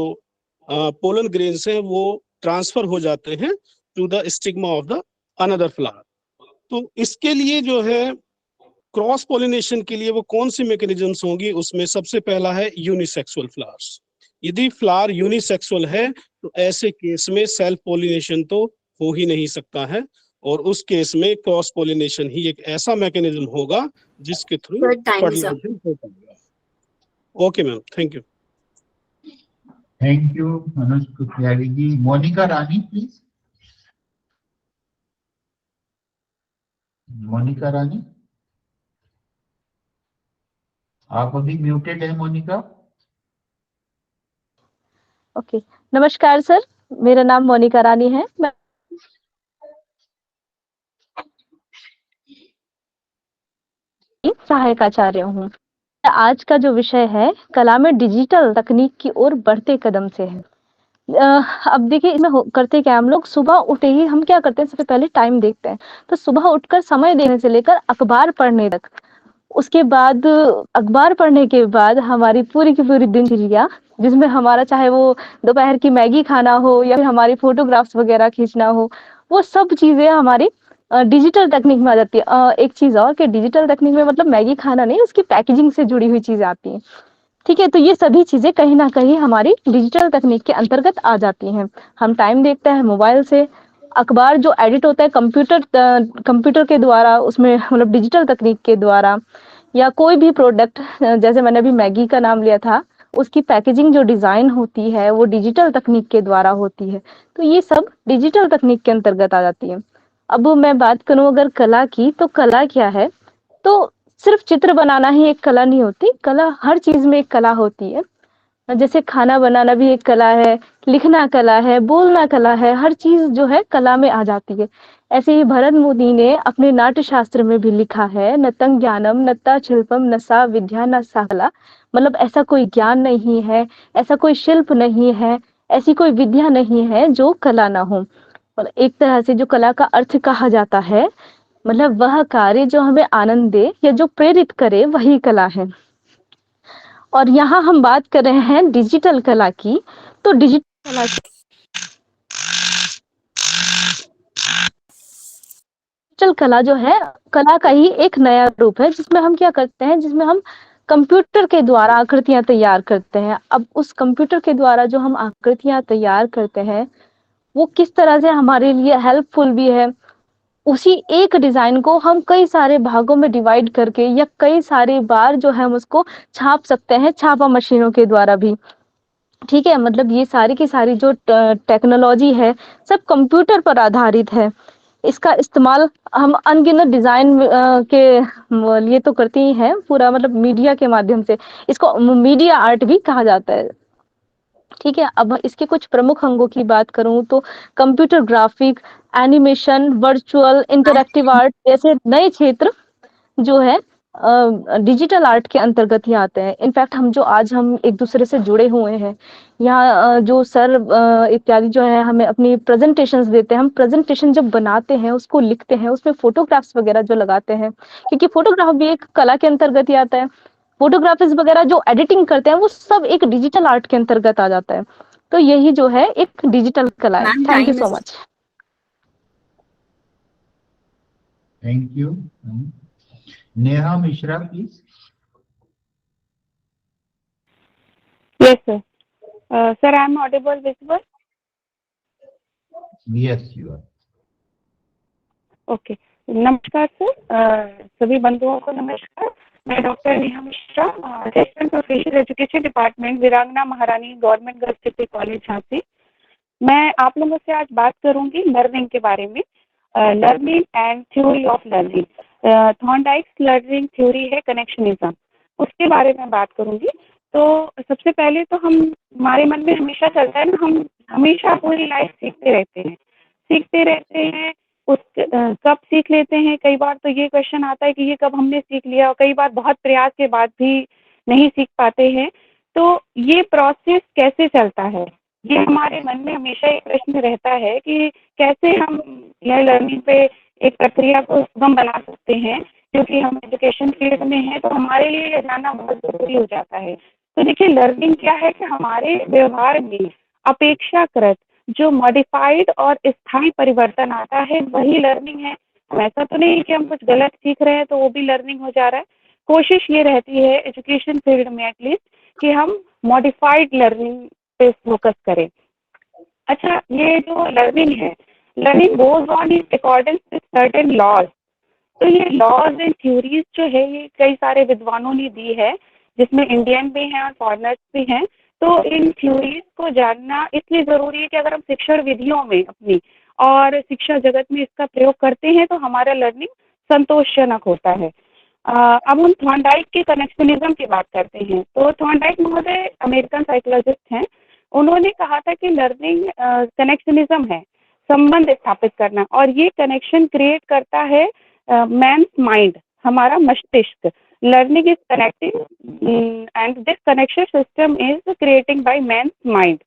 पोलन ग्रेन्स हैं वो ट्रांसफर हो जाते हैं to the stigma of the another flower. तो इसके लिए जो है क्रॉस पॉलिनेशन के लिए वो कौन सी मैकेनिज्म्स होंगी, उसमें सबसे पहला है यूनिसेक्सुअल फ्लावर्स। यदि फ्लावर यूनिसेक्सुअल है तो ऐसे केस में सेल्फ पॉलिनेशन तो हो ही नहीं सकता है, और उस केस में क्रॉस पॉलिनेशन ही एक ऐसा मैकेनिज्म होगा जिसके थ्रू फर्टिलाइजेशन हो पाएगा। Okay ma'am, thank you. Thank you Anuj Kumari ji. Monika Rani please. Monika Rani. आप अभी म्यूटेड है मोनिका। ओके, नमस्कार सर, मेरा नाम मोनिका रानी है। मैं सहायक आचार्य हूँ। आज का जो विषय है कला में डिजिटल तकनीक की ओर बढ़ते कदम से है। अब देखिए इसमें करते क्या हम लोग, सुबह उठे ही हम क्या करते हैं, सबसे पहले टाइम देखते हैं। तो सुबह उठकर समय देने से लेकर अखबार पढ़ने तक, उसके बाद अखबार पढ़ने के बाद हमारी पूरी की पूरी दिनचर्या, जिसमें हमारा चाहे वो दोपहर की मैगी खाना हो या फिर हमारी फोटोग्राफ्स वगैरह खींचना हो, वो सब चीजें हमारी डिजिटल तकनीक में आ जाती है। एक चीज और कि डिजिटल तकनीक में मतलब मैगी खाना नहीं, उसकी पैकेजिंग से जुड़ी हुई चीजें आती हैं। ठीक है, तो ये सभी चीजें कहीं ना कहीं हमारी डिजिटल तकनीक के अंतर्गत आ जाती हैं। हम टाइम देखते हैं मोबाइल से, अखबार जो एडिट होता है कंप्यूटर के द्वारा, उसमें मतलब डिजिटल तकनीक के द्वारा, या कोई भी प्रोडक्ट, जैसे मैंने अभी मैगी का नाम लिया था, उसकी पैकेजिंग जो डिजाइन होती है वो डिजिटल तकनीक के द्वारा होती है। तो ये सब डिजिटल तकनीक के अंतर्गत आ जाती है। अब मैं बात करूं अगर कला की, तो कला क्या है, तो सिर्फ चित्र बनाना ही एक कला नहीं होती, कला हर चीज में एक कला होती है। जैसे खाना बनाना भी एक कला है, लिखना कला है, बोलना कला है, हर चीज जो है कला में आ जाती है। ऐसे ही भरत मुनि ने अपने नाट्य शास्त्र में भी लिखा है, नतं ज्ञानम नत्ता शिल्पम न सा विद्या न सा कला। मतलब ऐसा कोई ज्ञान नहीं है, ऐसा कोई शिल्प नहीं है, ऐसी कोई विद्या नहीं है जो कला ना हो। और एक तरह से जो कला का अर्थ कहा जाता है, मतलब वह कार्य जो हमें आनंद दे या जो प्रेरित करे, वही कला है। और यहाँ हम बात कर रहे हैं डिजिटल कला की। तो डिजिटल कला जो है, कला का ही एक नया रूप है, जिसमें हम क्या करते हैं, जिसमें हम कंप्यूटर के द्वारा आकृतियां तैयार करते हैं। अब उस कंप्यूटर के द्वारा जो हम आकृतियां तैयार करते हैं, वो किस तरह से हमारे लिए हेल्पफुल भी है। उसी एक डिजाइन को हम कई सारे भागों में डिवाइड करके या कई सारी बार जो है हम उसको छाप सकते हैं, छापा मशीनों के द्वारा भी। ठीक है, मतलब ये सारी की सारी जो टेक्नोलॉजी है, सब कंप्यूटर पर आधारित है। इसका इस्तेमाल हम अनगिनत डिजाइन के लिए तो करते ही हैं, पूरा मतलब मीडिया के माध्यम से। इसको मीडिया आर्ट भी कहा जाता है। ठीक है, अब इसके कुछ प्रमुख अंगों की बात करूं तो computer graphic, animation, virtual, interactive art जैसे नए क्षेत्र जो है डिजिटल आर्ट के अंतर्गत ही आते हैं। इनफैक्ट हम एक दूसरे से जुड़े हुए हैं। यहाँ जो सर इत्यादि जो है हमें अपनी प्रेजेंटेशंस देते हैं, हम प्रेजेंटेशन जब बनाते हैं, उसको लिखते हैं, उसमें फोटोग्राफ्स वगैरह जो लगाते हैं, क्योंकि फोटोग्राफ भी एक कला के अंतर्गत ही आता है। फोटोग्राफर्स वगैरह जो एडिटिंग करते हैं, वो सब एक डिजिटल आर्ट के अंतर्गत आ जाता है। तो यही जो है एक डिजिटल कला है। Thank you so much. Thank you. Neha Mishra please. Yes, sir. Sir, I am audible, visible? Yes, you are. Okay. नमस्कार सर, सभी बंधुओं को नमस्कार। मैं doctor Neha Mishra, assistant professor education department, वीरांगना महारानी government girls degree college Jhansi. मैं आप लोगों से आज बात करूंगी लर्निंग के बारे में, learning and theory of learning. Thorndike's learning theory है कनेक्शनिज्म, उसके बारे में बात करूंगी। तो सबसे पहले तो हमारे मन में हमेशा चलता है ना, हम हमेशा पूरी लाइफ सीखते रहते हैं। कब सीख लेते हैं, कई बार तो ये क्वेश्चन आता है कि ये कब हमने सीख लिया, और कई बार बहुत प्रयास के बाद भी नहीं सीख पाते हैं। तो ये प्रोसेस कैसे चलता है, ये हमारे मन में हमेशा एक प्रश्न रहता है कि कैसे हम यह लर्निंग पे एक प्रक्रिया को सुगम बना सकते हैं। क्योंकि हम एजुकेशन फील्ड में हैं, तो हमारे लिए ये जानना बहुत जरूरी हो जाता है। तो देखिए, लर्निंग क्या है कि हमारे व्यवहार में अपेक्षाकृत जो मॉडिफाइड और स्थायी परिवर्तन आता है, वही लर्निंग है। ऐसा तो नहीं कि हम कुछ गलत सीख रहे हैं तो वो भी लर्निंग हो जा रहा है। कोशिश ये रहती है एजुकेशन फील्ड में एटलीस्ट कि हम मॉडिफाइड लर्निंग पे फोकस करें। अच्छा, ये जो लर्निंग है, learning goes on in accordance with certain laws. तो ये लॉज एंड थ्योरीज जो है, ये कई सारे विद्वानों ने दी है, जिसमें इंडियन भी हैं और फॉरेनर्स भी हैं। तो इन थ्योरीज को जानना इसलिए जरूरी है कि अगर हम शिक्षण विधियों में अपनी और शिक्षा जगत में इसका प्रयोग करते हैं तो हमारा लर्निंग संतोषजनक होता है। अब हम थॉर्नडाइक के कनेक्शनिज्म की बात करते हैं। तो थॉर्नडाइक महोदय अमेरिकन साइकोलॉजिस्ट हैं। उन्होंने कहा था कि लर्निंग कनेक्शनिज्म है, संबंध स्थापित करना, और ये कनेक्शन क्रिएट करता है मैन्स माइंड, हमारा मस्तिष्क। Learning is connecting and this connection system is creating by man's mind.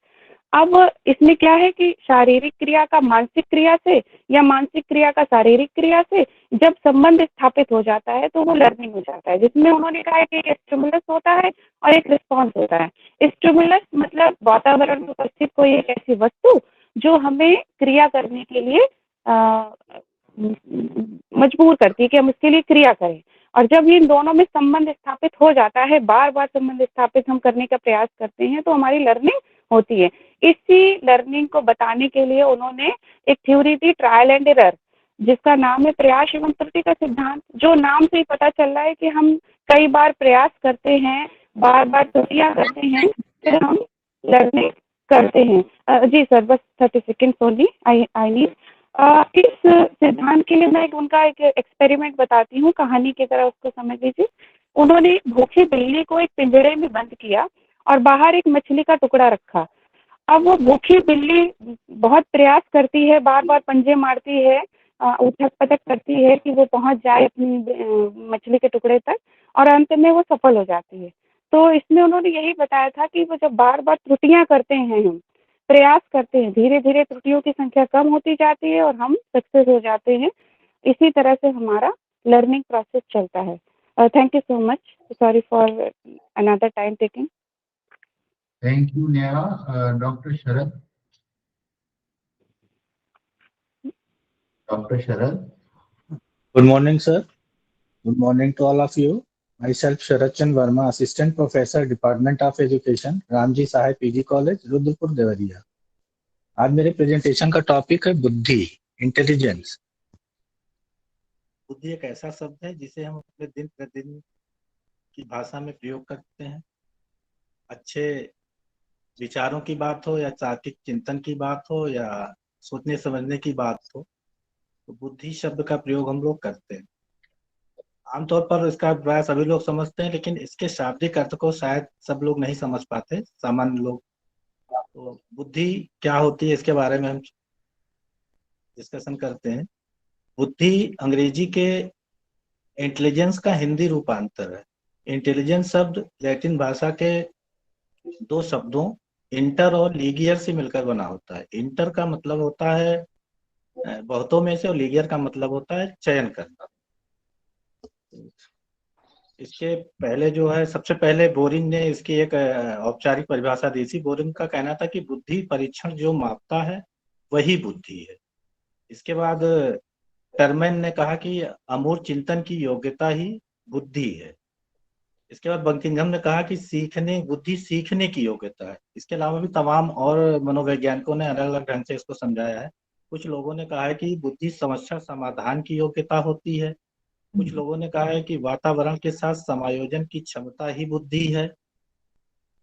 अब इसमें क्या है कि शारीरिक क्रिया का मानसिक क्रिया से या मानसिक क्रिया का शारीरिक क्रिया से जब संबंध स्थापित हो जाता है तो वो लर्निंग हो जाता है, जिसमें उन्होंने कहा है कि एक स्टिमुलस होता है और एक रिस्पॉन्स होता है। स्टिमुलस मतलब वातावरण में उपस्थित कोई एक ऐसी वस्तु जो हमें क्रिया करने के लिए मजबूर करती है कि हम उसके लिए क्रिया करें, और जब इन दोनों में संबंध स्थापित हो जाता है, बार बार संबंध स्थापित हम करने का प्रयास करते हैं, तो हमारी लर्निंग होती है। इसी लर्निंग को बताने के लिए उन्होंने एक theory the, trial and error, जिसका नाम है प्रयास एवं त्रुटि का सिद्धांत। जो नाम से ही पता चल रहा है कि हम कई बार प्रयास करते हैं, बार बार त्रुटियां करते हैं, फिर हम लर्निंग करते हैं। जी सर, बस 30 सेकेंड्स ओनली आई नीड। इस सिद्धांत के लिए मैं उनका एक एक्सपेरिमेंट बताती हूँ, कहानी की तरह उसको समझ लीजिए। उन्होंने एक भूखी बिल्ली को एक पिंजड़े में बंद किया और बाहर एक मछली का टुकड़ा रखा। अब वो भूखी बिल्ली बहुत प्रयास करती है, बार बार पंजे मारती है, उठक पटक करती है कि वो पहुंच जाए अपनी मछली के टुकड़े तक, और अंत में वो सफल हो जाती है। तो इसमें उन्होंने यही बताया था कि वो जब बार बार त्रुटियां करते हैं, हम प्रयास करते हैं, धीरे धीरे त्रुटियों की संख्या कम होती जाती है और हम सक्सेस हो जाते हैं। इसी तरह से हमारा लर्निंग प्रोसेस चलता है। Thank you so much, sorry for another time taking. Thank you, Neha. Dr. Sharad. Dr. Sharad. Good morning, sir. Good morning to all of you. Myself, Sharad Chand Verma, Assistant Professor, Department of Education, Ramji Sahay PG college, Rudrapur Deoria. आज मेरे presentation का topic है बुद्धि, intelligence. बुद्धि एक ऐसा शब्द है जिसे हम अपने दिन प्रतिदिन की भाषा में प्रयोग करते हैं। अच्छे विचारों की बात हो या तार्किक चिंतन की बात हो या सोचने समझने की बात हो, तो बुद्धि शब्द का प्रयोग हम लोग करते हैं। आमतौर पर इसका प्राय सभी लोग समझते हैं, लेकिन इसके शाब्दिक अर्थ को शायद सब लोग नहीं समझ पाते, सामान्य लोग। तो बुद्धि क्या होती है इसके बारे में हम डिस्कशन करते हैं। बुद्धि अंग्रेजी के इंटेलिजेंस का हिंदी रूपांतर है। इंटेलिजेंस शब्द लैटिन भाषा के दो शब्दों इंटर और लीगियर से मिलकर बना होता है। इंटर का मतलब होता है बहुतों में से, और लीगियर का मतलब होता है चयन करना। इसके पहले जो है, सबसे पहले बोरिंग ने इसकी एक औपचारिक परिभाषा दी थी। बोरिंग का कहना था कि बुद्धि परीक्षण जो मापता है वही बुद्धि है। इसके बाद टर्मेन ने कहा कि अमूर्त चिंतन की योग्यता ही बुद्धि है। इसके बाद बंकिंघम ने कहा कि बुद्धि सीखने की योग्यता है। इसके अलावा भी तमाम और मनोवैज्ञानिकों ने अलग अलग ढंग से इसको समझाया है। कुछ लोगों ने कहा है कि बुद्धि समस्या समाधान की योग्यता होती है। कुछ लोगों ने कहा है कि वातावरण के साथ समायोजन की क्षमता ही बुद्धि है।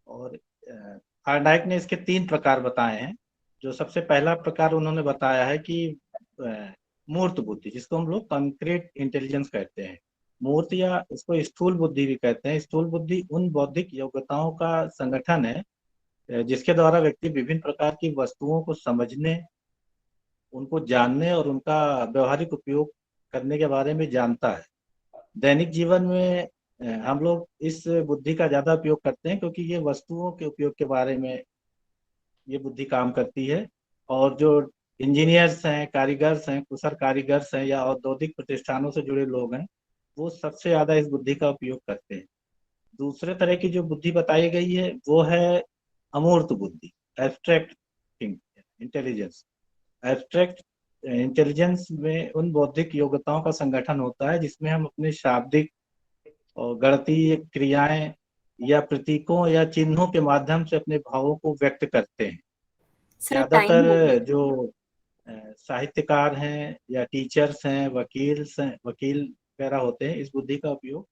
और थॉर्नडाइक ने इसके 3 प्रकार बताए हैं। जो सबसे पहला प्रकार उन्होंने बताया है कि मूर्त बुद्धि, जिसको हम लोग कंक्रीट इंटेलिजेंस कहते हैं। मूर्त या इसको स्थूल बुद्धि भी कहते हैं। स्थूल बुद्धि उन बौद्धिक योग्यताओं का संगठन है जिसके द्वारा व्यक्ति विभिन्न प्रकार की वस्तुओं को समझने, उनको जानने और उनका व्यवहारिक उपयोग करने के बारे में जानता है। दैनिक जीवन में हम लोग इस बुद्धि का ज्यादा उपयोग करते हैं, क्योंकि ये वस्तुओं के उपयोग के बारे में ये बुद्धि काम करती है। और जो इंजीनियर्स हैं, कारीगर्स हैं, कुशल कारीगर्स हैं या औद्योगिक प्रतिष्ठानों से जुड़े लोग हैं, वो सबसे ज्यादा इस बुद्धि का उपयोग करते हैं। दूसरे तरह की जो बुद्धि बताई गई है वो है अमूर्त बुद्धि, एब्स्ट्रैक्ट इंटेलिजेंस। एब्स्ट्रैक्ट इंटेलिजेंस में उन बौद्धिक योग्यताओं का संगठन होता है जिसमें हम अपने शाब्दिक और गणितीय क्रियाएं या प्रतीकों या चिन्हों के माध्यम से अपने भावों को व्यक्त करते हैं। ज्यादातर जो साहित्यकार हैं या टीचर्स हैं, वकील वगैरह होते हैं, इस बुद्धि का उपयोग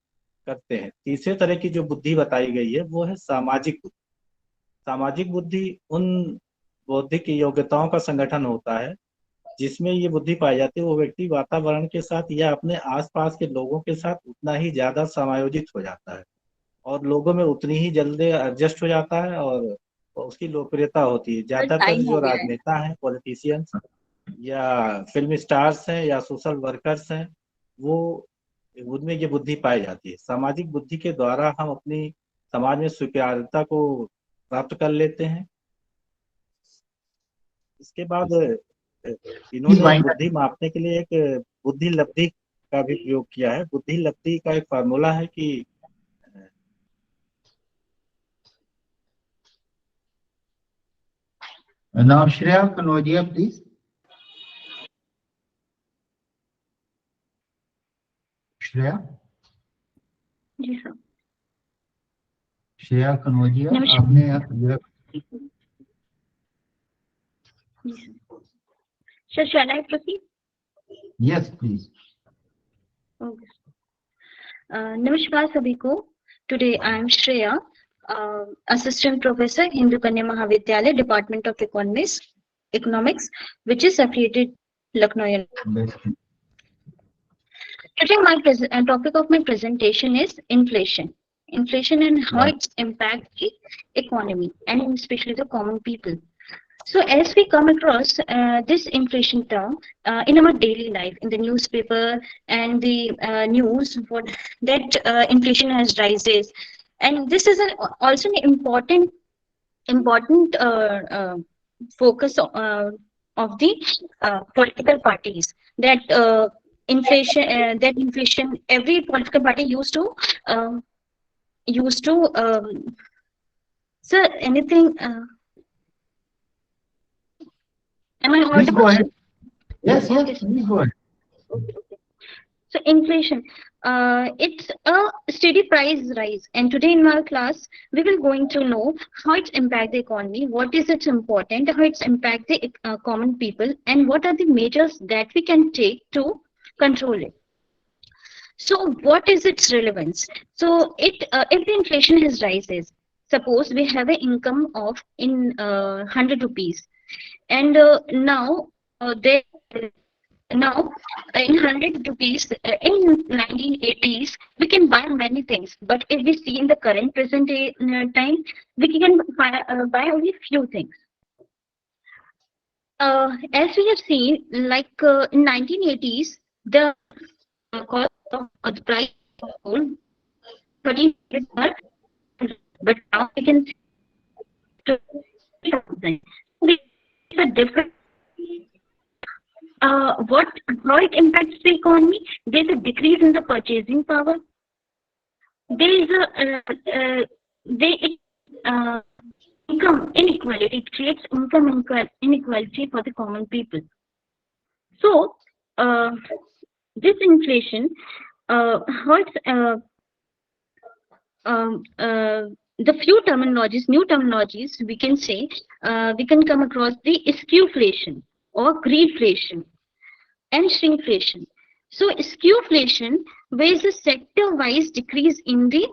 करते हैं। तीसरे तरह की जो बुद्धि बताई गई है वो है सामाजिक बुद्धि। सामाजिक बुद्धि उन बौद्धिक योग्यताओं का संगठन होता है जिसमें ये बुद्धि पाई जाती है वो व्यक्ति वातावरण के साथ या अपने आसपास के लोगों के साथ उतना ही ज्यादा समायोजित हो जाता है और लोगों में उतनी ही जल्दी एडजस्ट हो जाता है और उसकी लोकप्रियता होती है। ज्यादातर टाइम हो जो गया है। राजनेता हैं, पॉलिटिशियंस या फिल्म स्टार्स हैं या सोशल वर्कर्स हैं, वो उनमें ये बुद्धि पाई जाती है। सामाजिक बुद्धि के द्वारा हम अपनी समाज में स्वीकार्यता को प्राप्त कर लेते हैं। इसके बाद इन्होंने बुद्धि मापने के लिए एक बुद्धि लब्धि का भी प्रयोग किया है। बुद्धि लब्धि का एक फार्मूला है कि Now, Shreya Kanodia, please. Shreya? जी सर। Shreya Kanodia, नमस्कार। आपने Sir, shall I proceed? Yes, please. Okay. नमस्कार सभी को। Today I am Shreya, Assistant Professor, Hindu Kanya Mahavidyalaya, Department of Economics, which is affiliated Lucknow. Today my topic of my presentation is inflation. Inflation and how it impacts the economy and especially the common people. So as we come across this inflation term in our daily life, in the newspaper and the news, that inflation has rises, and this is also an important focus of the political parties, that inflation every political party used to sir, anything. Am I audible? Please go ahead. Yes, yes, Okay. please go ahead. Okay. So inflation, it's a steady price rise, and today in our class we will going to know how it impact the economy, what is its important, how it's impact the common people, and what are the measures that we can take to control it. So what is its relevance? So if the inflation has rises, suppose we have an income of in 100 rupees, and now in 100 rupees in 1980s we can buy many things, but if we see in the current present time, we can buy only few things. As we have seen, like in 1980s, the cost of the price of gold 13, but now we can see 20,000. It's a different. How it impacts the economy? There's a decrease in the purchasing power. There is income inequality. It creates income inequality for the common people. So this inflation, hurts the new terminologies we can say, we can come across the skewflation or greedflation and shrinkflation. So skewflation, where is a sector-wise decrease in the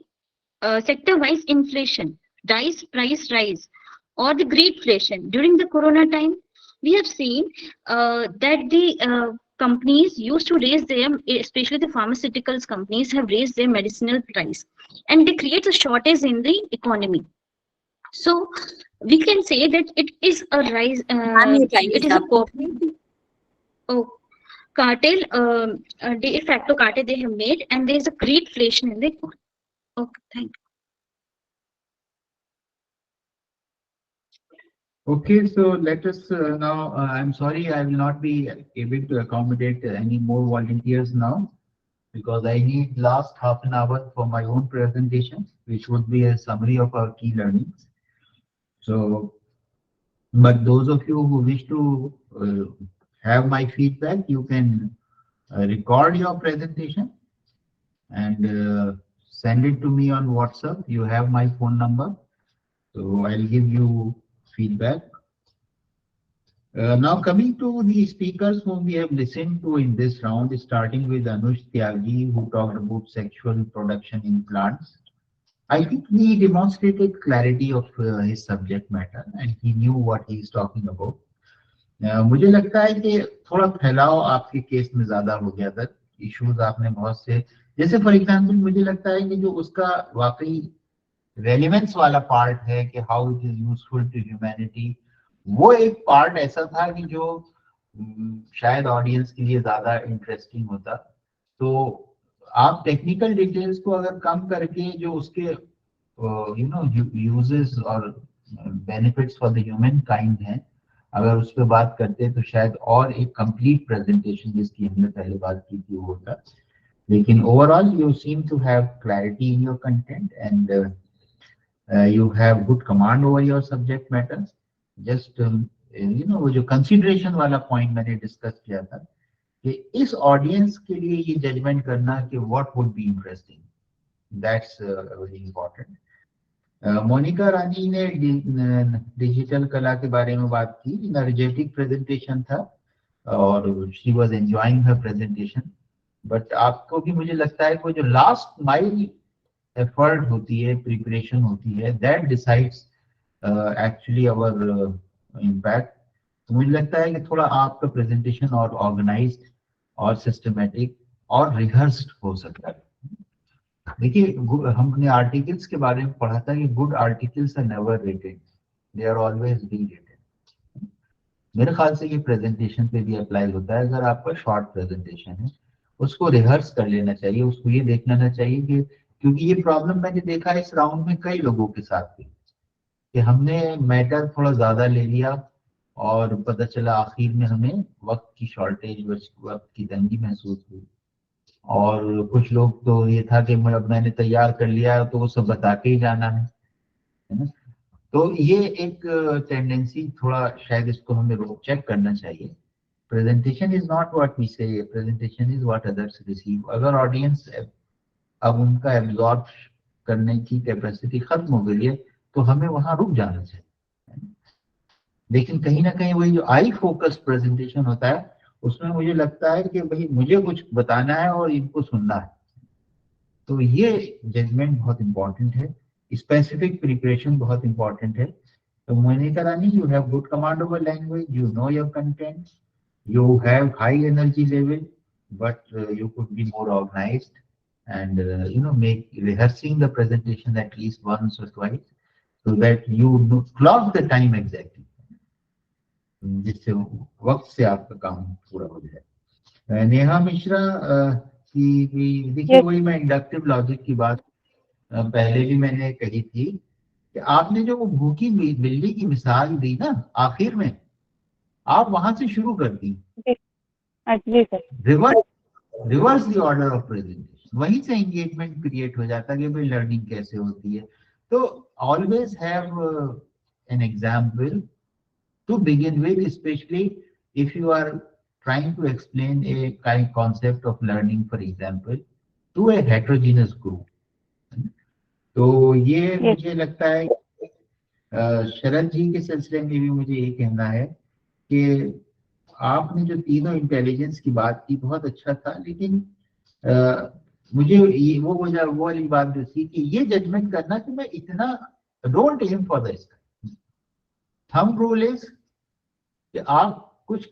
sector-wise inflation, price rise, or the greedflation. During the corona time, we have seen that the companies used to raise their, especially the pharmaceuticals companies have raised their medicinal price, and they create a shortage in the economy. So we can say that it is a rise. It is a cartel, de facto cartel they have made, and there is a greedflation in the economy. Okay, thank you. Okay, so let us now, I'm sorry, I will not be able to accommodate any more volunteers now, because I need last half an hour for my own presentation, which would be a summary of our key learnings. So, but those of you who wish to have my feedback, you can record your presentation and send it to me on WhatsApp. You have my phone number, so I'll give you feedback. Now coming to the speakers whom we have listened to in this round, starting with Anush Tyagi, who talked about sexual reproduction in plants. I think he demonstrated clarity of his subject matter and he knew what he is talking about. मुझे लगता है कि थोड़ा फैलाव आपके case में ज्यादा हो गया था, इश्यूज आपने बहुत से, जैसे फॉर एग्जाम्पल मुझे लगता है कि जो उसका वाकई रेलिवेंस वाला पार्ट है कि how it is useful to humanity, वो एक पार्ट ऐसा था कि जो शायद ऑडियंस के लिए ज्यादा इंटरेस्टिंग होता। तो आप टेक्निकल डिटेल्स को अगर कम करके जो उसके यूजेस और benefits for the human kind हैं, अगर उस पर बात करते तो शायद और एक कंप्लीट प्रेजेंटेशन जिसकी हमने पहले बात की थी वो होता। लेकिन overall you seem to have clarity in your content and you have good command over your subject matter. Just वो जो consideration वाला point मैंने discuss किया था कि इस audience के लिए ये judgment करना कि what would be interesting, that's very important. Monika रानी ने डिजिटल कला के बारे में बात की, एनर्जेटिक प्रेजेंटेशन था और she was enjoying her presentation. But आपको भी मुझे लगता है वो जो लास्ट माइल एफर्ट होती है, प्रिपरेशन होती है, that decides actually our impact. तो मुझे लगता है कि थोड़ा आपका प्रेजेंटेशन और ऑर्गेनाइज्ड और सिस्टमेटिक और रिहर्स्ड हो सकता है। देखिए हमने आर्टिकल्स के बारे में पढ़ा था कि good articles are never rated, they are always be rated. मेरे ख्याल से ये प्रेजेंटेशन पे भी अप्लाई होता है। अगर आपका शॉर्ट प्रेजेंटेशन है उसको रिहर्स कर लेना चाहिए, उसको ये देख लेना चाहिए कि, क्योंकि ये प्रॉब्लम मैंने देखा इस राउंड में कई लोगों के साथ थी कि हमने मैटर थोड़ा ज्यादा ले लिया और पता चला आखिर में हमें वक्त की शॉर्टेज, वक्त की तंगी महसूस हुई। और कुछ लोग तो ये था कि मैंने तैयार कर लिया तो वो सब बता के ही जाना है ना। तो ये एक टेंडेंसी थोड़ा शायद इसको हमें चेक करना चाहिए। Presentation is not what we say, presentation is what others receive. अगर ऑडियंस अब उनका एब्जॉर्ब करने की कैपेसिटी खत्म हो गई है तो हमें वहां रुक जाना चाहिए। लेकिन कहीं ना कहीं वही जो आई फोकस प्रेजेंटेशन होता है उसमें मुझे लगता है कि भाई मुझे कुछ बताना है और इनको सुनना है। तो ये जजमेंट बहुत इंपॉर्टेंट है, स्पेसिफिक प्रिपरेशन बहुत इंपॉर्टेंट है। तो Monika Rani, you have good command over language, you know your content, you have high energy level, but you could be more organized and make rehearsing the presentation at least once or twice so that you clock the time exactly, जिससे वक्त से आपका काम पूरा हो जाए। नेहा मिश्रा की देखिए वही मैं इंडक्टिव लॉजिक की बात पहले भी मैंने कही थी कि आपने जो वो भूखी बिल्ली की मिसाल दी ना आखिर में, आप वहां से शुरू कर दी, reverse the order of presentation, वहीं से एंगेजमेंट क्रिएट हो जाता है कि भाई लर्निंग कैसे होती है। तो always have an example to begin with, specially if you are trying to explain a kind concept of learning, for example, to a heterogeneous group. तो ये मुझे लगता है शरद जी के सिलसिले में भी मुझे ये कहना है कि आपने जो तीनों इंटेलिजेंस की बात की बहुत अच्छा था, लेकिन मुझे वो वाली बात जो थी कि ये जजमेंट करना कि मैं इतना, don't aim for the sky. Thumb rule इज कि आप कुछ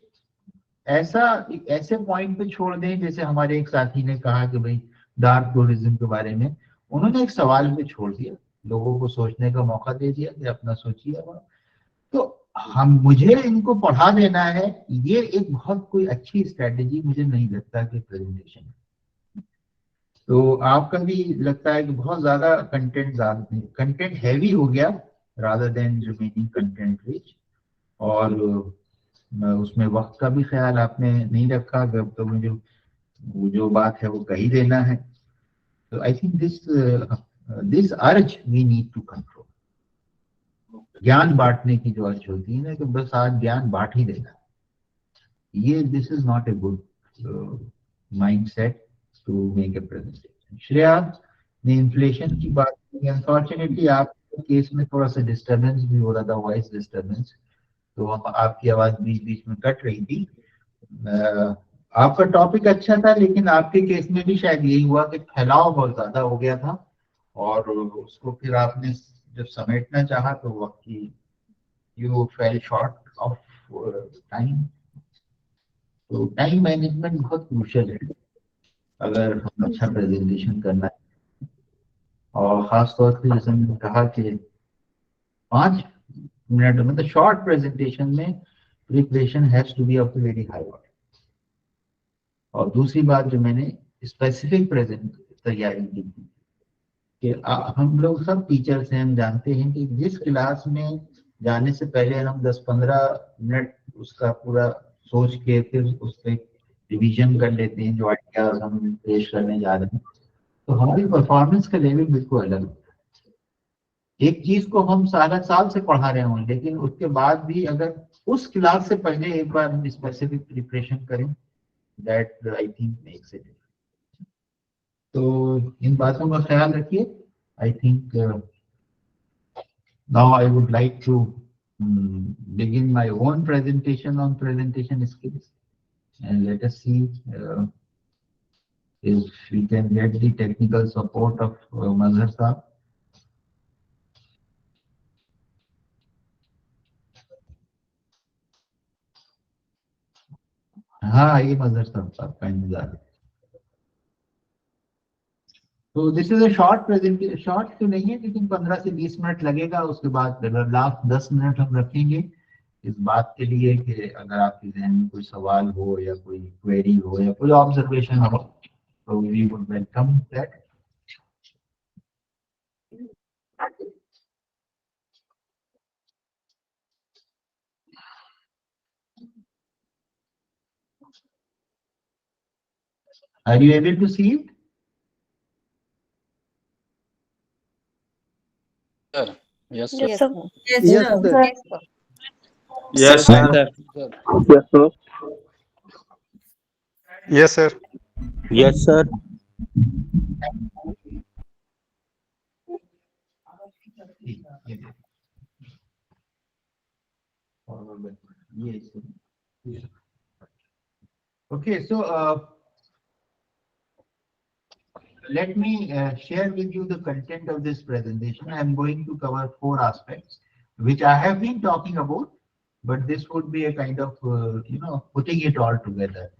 ऐसे पॉइंट पे छोड़ दें, जैसे हमारे एक साथी ने कहा कि भाई डार्क टूरिज्म के बारे में उन्होंने एक सवाल पे छोड़ दिया, लोगों को सोचने का मौका दे दिया कि अपना सोचिए। तो मुझे इनको पढ़ा देना है, ये एक बहुत कोई अच्छी स्ट्रेटेजी मुझे नहीं लगता कि प्रेजेंटेशन। तो आपका भी लगता है कि बहुत ज्यादा कंटेंट हैवी हो गया rather than remaining content rich, और उसमें वक्त का भी ख्याल आपने नहीं रखा, तो मुझे वो जो बात है वो कही देना है। तो I think this urge we need to control. ज्ञान बांटने की जो अर्ज होती है ना कि बस आज ज्ञान बांट ही देना, ये this is not a good mindset to make a presentation. Shreya ने इन्फ्लेशन की बात की, अनफॉर्चुनेटली आपके केस में थोड़ा सा डिस्टर्बेंस भी हो रहा था, वॉइस डिस्टर्बेंस, तो आपकी आवाज बीच बीच में कट रही थी। आपका टॉपिक अच्छा था, लेकिन आपके केस में भी शायद यही हुआ कि फैलाव बहुत ज्यादा हो गया था और उसको फिर आपने जब समेटना चाहा तो वक्त की you fail short of time. तो टाइम मैनेजमेंट बहुत क्रूशियल है अगर हम अच्छा प्रेजेंटेशन करना है, और खास तौर पे जैसे मैंने कहा कि 5 मिनट मतलब शॉर्ट प्रेजेंटेशन में preparation has to be of very high order. और दूसरी बात जो मैंने स्पेसिफिक प्रेजेंट तैयारी की थी कि हम लोग सब टीचर्स हैं, हम जानते हैं कि जिस क्लास में जाने से पहले हम 10-15 मिनट उसका पूरा सोच के फिर उस पर रिवीजन कर लेते हैं जो आइडियाज हम पेश करने जा रहे हैं, तो हमारी परफॉर्मेंस का लेवल बिल्कुल अलग होता है। एक चीज को हम सारा साल से पढ़ा रहे हों, लेकिन उसके बाद भी अगर उस क्लास से पहले एक बार हम स्पेसिफिक प्रिपरेशन करें, that I think makes it. तो इन बातों का ख्याल रखिए। I think now I would like to begin my own presentation on presentation skills, and let us see if we can get the technical support of Mazhar Saab. हाँ, आइए Mazhar Saab, आपका इंतजार है। तो this is a short presentation, short तो नहीं है लेकिन 15 से 20 मिनट लगेगा। उसके बाद लास्ट 10 मिनट हम रखेंगे इस बात के लिए कि अगर आपके जहन में कोई सवाल हो या कोई क्वेरी हो या कोई ऑब्जर्वेशन हो तो we would welcome that. Are you able to see it? Sir. Yes, sir. Yes, sir. Yes, sir. Yes, sir. Yes, sir. Yes, sir. Yes, sir. Yes. Okay, so let me share with you the content of this presentation. I am going to cover 4 aspects which I have been talking about, but this would be a kind of putting it all together.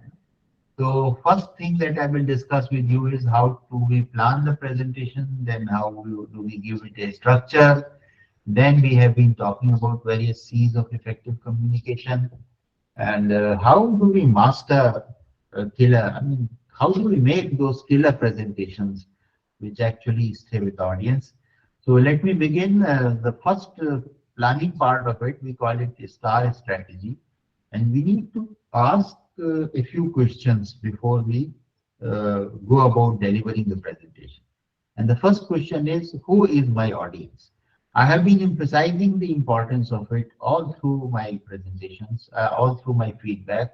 So first thing that I will discuss with you is how do we plan the presentation, then how do we give it a structure. Then we have been talking about various C's of effective communication, and how do we master killer, how do we make those killer presentations which actually stay with the audience. So let me begin the first planning part of it. We call it a STAR strategy, and we need to ask a few questions before we go about delivering the presentation. And the first question is, who is my audience? I have been emphasizing the importance of it all through my presentations, all through my feedback,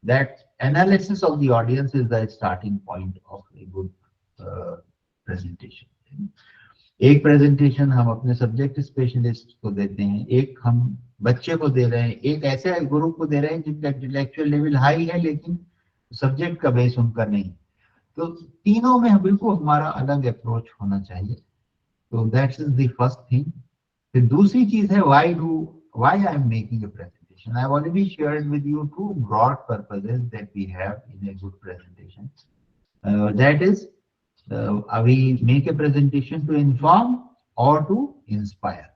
that analysis of the audience is the starting point of a good presentation. एक presentation हम अपने subject specialist को देते हैं, एक हम बच्चे को दे रहे हैं, एक ऐसे ग्रुप को दे रहे हैं जिनका इंटेलेक्चुअल लेवल हाई है लेकिन सब्जेक्ट का बेस उनका नहीं। तो तीनों में बिल्कुल हमारा अलग अप्रोच होना चाहिए। तो that's is the first thing. फिर दूसरी चीज है why I am making a presentation. I have already shared with you 2 broad purposes that we have in a good presentation. That is, we make a presentation to inform or to inspire.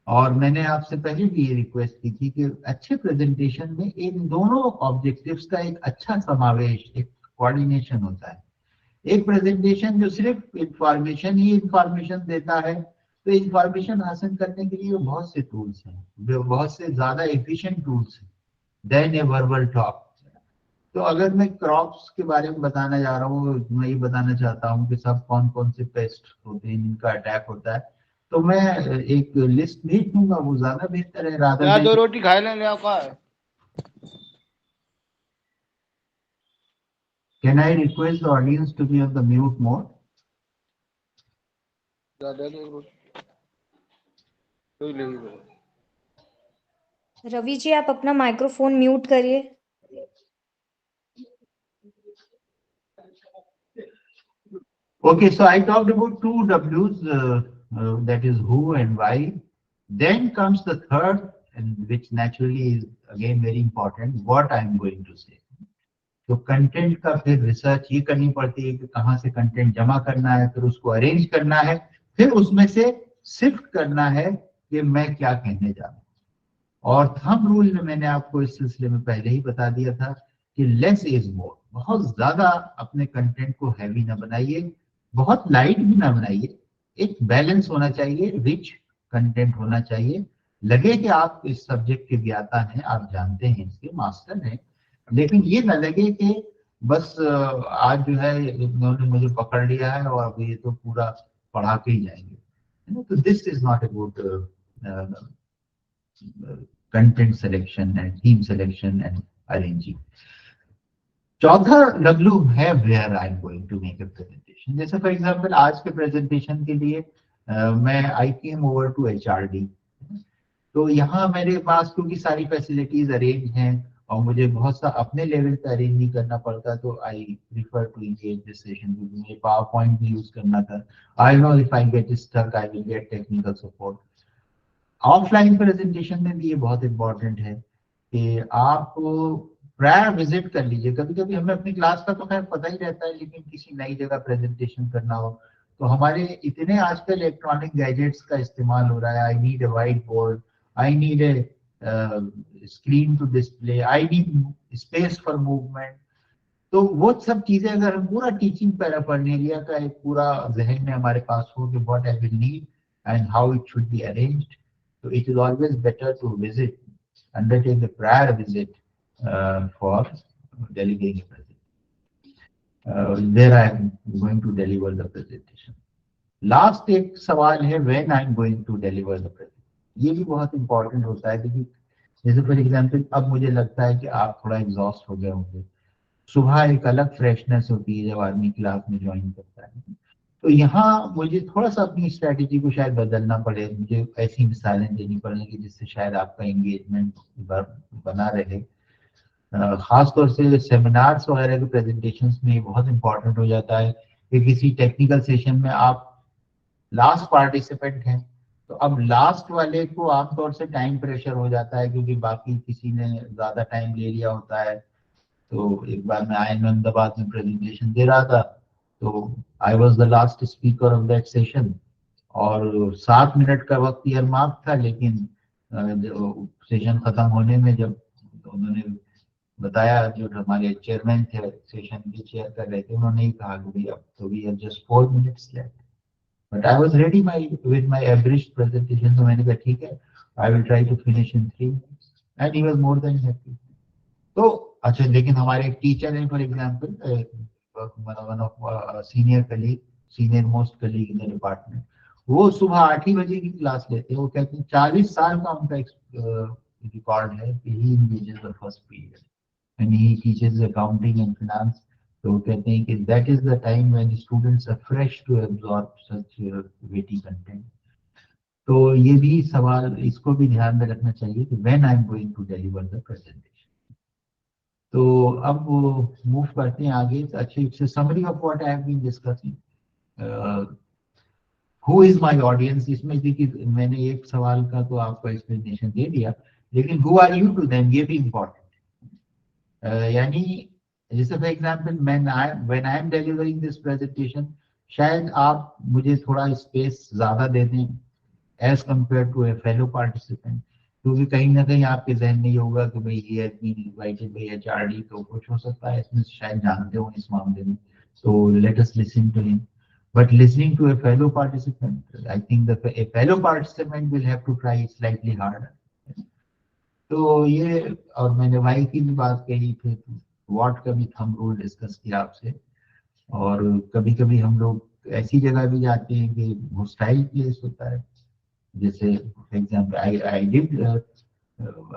और मैंने आपसे पहले भी ये request की थी कि अच्छे प्रेजेंटेशन में इन दोनों ऑब्जेक्टिव्स का एक अच्छा समावेश, एक कोऑर्डिनेशन होता है। एक प्रेजेंटेशन जो सिर्फ इंफॉर्मेशन देता है, तो इंफॉर्मेशन हासिल करने के लिए बहुत से टूल्स हैं, बहुत से ज्यादा एफिशिएंट टूल्स हैं देन ए वर्बल टॉक। तो अगर मैं क्रॉप्स के बारे में बताना जा रहा हूँ, मैं ये बताना चाहता हूँ कि सब कौन कौन से पेस्ट होते हैं जिनका अटैक होता है, तो मैं एक लिस्ट भेज दूंगा, वो ज्यादा बेहतर है। राधा 2 रोटी खा लेने आपका। Can I request the audience to be on the mute mode? Ravi ji, आप अपना माइक्रोफोन म्यूट करिए। Okay, so I talked about 2 W's, that is who and why. Then comes the third and which naturally is again very important, what I am going to say. तो content का फिर research ये करनी पड़ती है कि कहाँ से कंटेंट जमा करना है, फिर उसको अरेंज करना है, फिर उसमें से शिफ्ट करना है कि मैं क्या कहने जा रहा हूँ। और थंब रूल में मैंने आपको इस सिलसिले में पहले ही बता दिया था कि लेस इज मोर, बहुत ज्यादा अपने कंटेंट को हैवी ना बनाइए, बहुत लाइट भी ना बनाइए, एक बैलेंस होना चाहिए, रिच कंटेंट होना चाहिए। लगे कि आप इस सब्जेक्ट के ज्ञाता हैं, आप जानते हैं, इसके मास्टर हैं, लेकिन ये ना लगे कि बस आज जो है इन्होंने मुझे पकड़ लिया है और अब ये तो पूरा पढ़ा के ही जाएंगे। तो this is not a good content selection and theme selection and arranging. चौथा डब्ल्यू है where I am going to make a presentation. जैसे फॉर एग्जाम्पल आज के प्रेजेंटेशन के लिए मैं I came over to HRD. तो यहाँ मेरे पास क्योंकि सारी फैसिलिटीज अरेंज हैं और मुझे बहुत सा अपने लेवल पे अरेंज नहीं करना पड़ता, तो I prefer to engage this session, क्योंकि मुझे पावर पॉइंट भी यूज करना था। I know if I get stuck I will get technical support. Offline presentation में भी ये बहुत इंपॉर्टेंट है कि आप प्रायर विजिट कर लीजिए। कभी कभी हमें अपनी क्लास का तो खैर पता ही रहता है, लेकिन किसी नई जगह प्रेजेंटेशन करना हो तो हमारे इतने आजकल इलेक्ट्रॉनिक गैजेट्स का इस्तेमाल हो रहा है। I need a white board, I need a screen to display, I need space for movement. तो वो सब चीजें अगर हम पूरा टीचिंग पैराफर्नेलिया का एक पूरा जहन में हमारे पास हो कि what I will need and how it should be arranged, so it is always better to visit, undertake a prior visit for delivering a presentation. There I am going to deliver the presentation. Last एक सवाल है when I am going to deliver the presentation. ये भी बहुत important होता है, क्योंकि जैसे फॉर एग्जाम्पल अब मुझे लगता है कि आप थोड़ा एग्जॉस्ट हो गए होंगे। सुबह एक अलग फ्रेशनेस होती है जब आदमी क्लास में ज्वाइन करता है, तो यहाँ मुझे थोड़ा सा अपनी स्ट्रैटेजी को शायद बदलना पड़े, मुझे ऐसी मिसालें देनी पड़ेंगी जिससे शायद आपका एंगेजमेंट बना रहे। खासतौर से सेमिनार्स वगैरह के प्रेजेंटेशंस में बहुत इंपॉर्टेंट हो जाता है कि किसी टेक्निकल सेशन में आप लास्ट पार्टिसिपेंट हैं, तो अब लास्ट वाले को आमतौर से टाइम प्रेशर हो जाता है क्योंकि बाकी किसी ने ज्यादा टाइम ले लिया होता है। तो एक बार मैं IIM अहमदाबाद में प्रेजेंटेशन दे रहा था, तो I was the last speaker of that session और 7 मिनट का वक्त ईयर मार्क था, लेकिन सेशन खत्म होने में जब उन्होंने बताया, जो हमारे चेयरमैन थे सेशन के चेयर कर रहे थे, उन्होंने ही कहा कि अब तो we have just 4 minutes left, but I was ready with my average presentation. तो मैंने कहा ठीक है, I will try to finish in 3 minutes and he was more than happy. तो अच्छा, लेकिन हमारे एक टीचर है for example, one of senior colleague, senior most colleague in the department, वो सुबह 8 ही बजे की क्लास लेते हैं। वो कहते हैं 40 साल का उनका रिकॉर्ड है कि he engages the first period and he teaches accounting and finance। तो वो कहते हैं कि that is the time when students are fresh to absorb such weighty content। तो ये भी सवाल, इसको भी ध्यान में रखना चाहिए कि when I am going to deliver the presentation। तो अब मूव करते हैं आगे। अच्छे summary of what I have been discussing. Who is my audience, इसमें देखिए मैंने एक सवाल का तो आपको एक्सप्लेनेशन दे दिया, लेकिन who are you to them, ये भी इम्पोर्टेंट। यानी जैसे for example when I am delivering this presentation, शायद आप मुझे थोड़ा स्पेस ज्यादा दे दें as compare to a fellow participant, क्योंकि कहीं ना कहीं आपके जहन में ये होगा कि भाई ये इनवाइटेड बाय HRD, तो कुछ हो सकता है इसमें शायद जानते हो इस मामले में, तो let us listen to him. But listening to a fellow participant, I think the a fellow participant will have to try slightly harder. तो ये, और मैंने वाई की भी बात कही, फिर व्हाट का भी थंब रूल डिस्कस किया आपसे। और कभी कभी हम लोग ऐसी जगह भी जाते हैं कि हॉस्टाइल प्लेस होता है, जैसे for example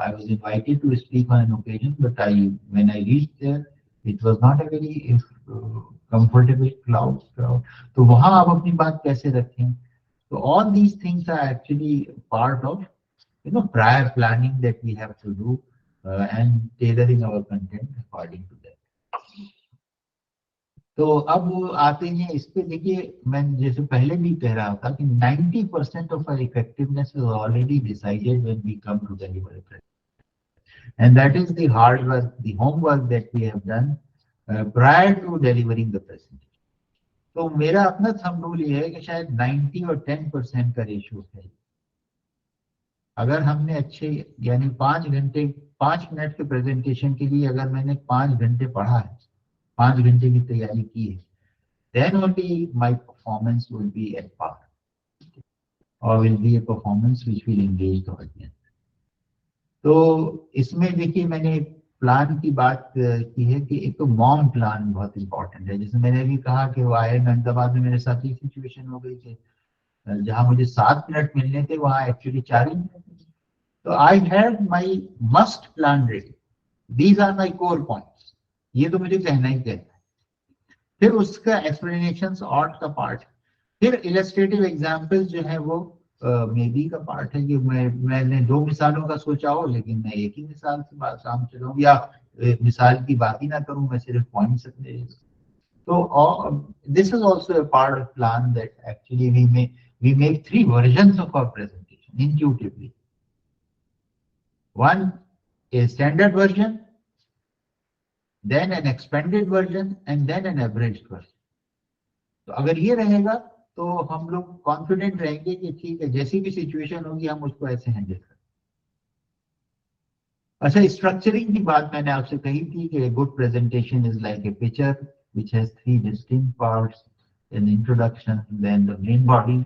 I was invited to speak on an occasion, but when I reached there it was not a very comfortable crowd। तो वहां आप अपनी बात कैसे रखें? तो all these things are actually part of prior planning that we have to do and tailoring our content according to that। तो अब आते हैं इस पे। देखिए मैं जैसे पहले भी कह रहा था कि 90% of our effectiveness is already decided when we come to deliver a present. And that is the hard work, the homework that we have done prior to delivering the presentation. तो मेरा अपना थंब रूल ये है कि शायद 90 और 10% का ratio है। अगर हमने अच्छे यानी 5 घंटे 5 मिनट के प्रेजेंटेशन के लिए अगर मैंने 5 घंटे पढ़ा है, 5 घंटे की तैयारी की है, then only my performance will be at par or will be a performance which will engage the audience. तो इसमें देखिए मैंने प्लान की बात की है कि एक तो मॉम प्लान बहुत इंपॉर्टेंट है। जैसे मैंने भी कहा कि वो आए अहमदाबाद में मेरे साथ ही सिचुएशन हो गई थी, जहां मुझे 7 मिनट मिलने थे वहां एक्चुअली 4 ही मिनट। तो I have my must plan ready, these are my core points, ये तो मुझे कहना ही कहना है। फिर उसका एक्सप्लेनेशन आर्ट का पार्ट, फिर इलस्ट्रेटिव एग्जाम्पल्स जो है वो मे बी का पार्ट है कि मैंने 2 मिसालों का सोचा हो लेकिन मैं एक ही मिसाल से बात काम चलाऊं या मिसाल की बात ही ना करूं, मैं सिर्फ पॉइंट्स अपने। तो this is also a part of plan that actually we make 3 versions of our presentation intuitively. One a standard version, then an expanded version and then an abridged version. तो अगर ये रहेगा तो हम लोग कॉन्फिडेंट रहेंगे कि ठीक है जैसी भी सिचुएशन होगी हम उसको ऐसे हैंडल करें। अच्छा, स्ट्रक्चरिंग की बात मैंने आपसे कही थी कि good presentation is like a picture which has 3 distinct parts, an introduction, then the main body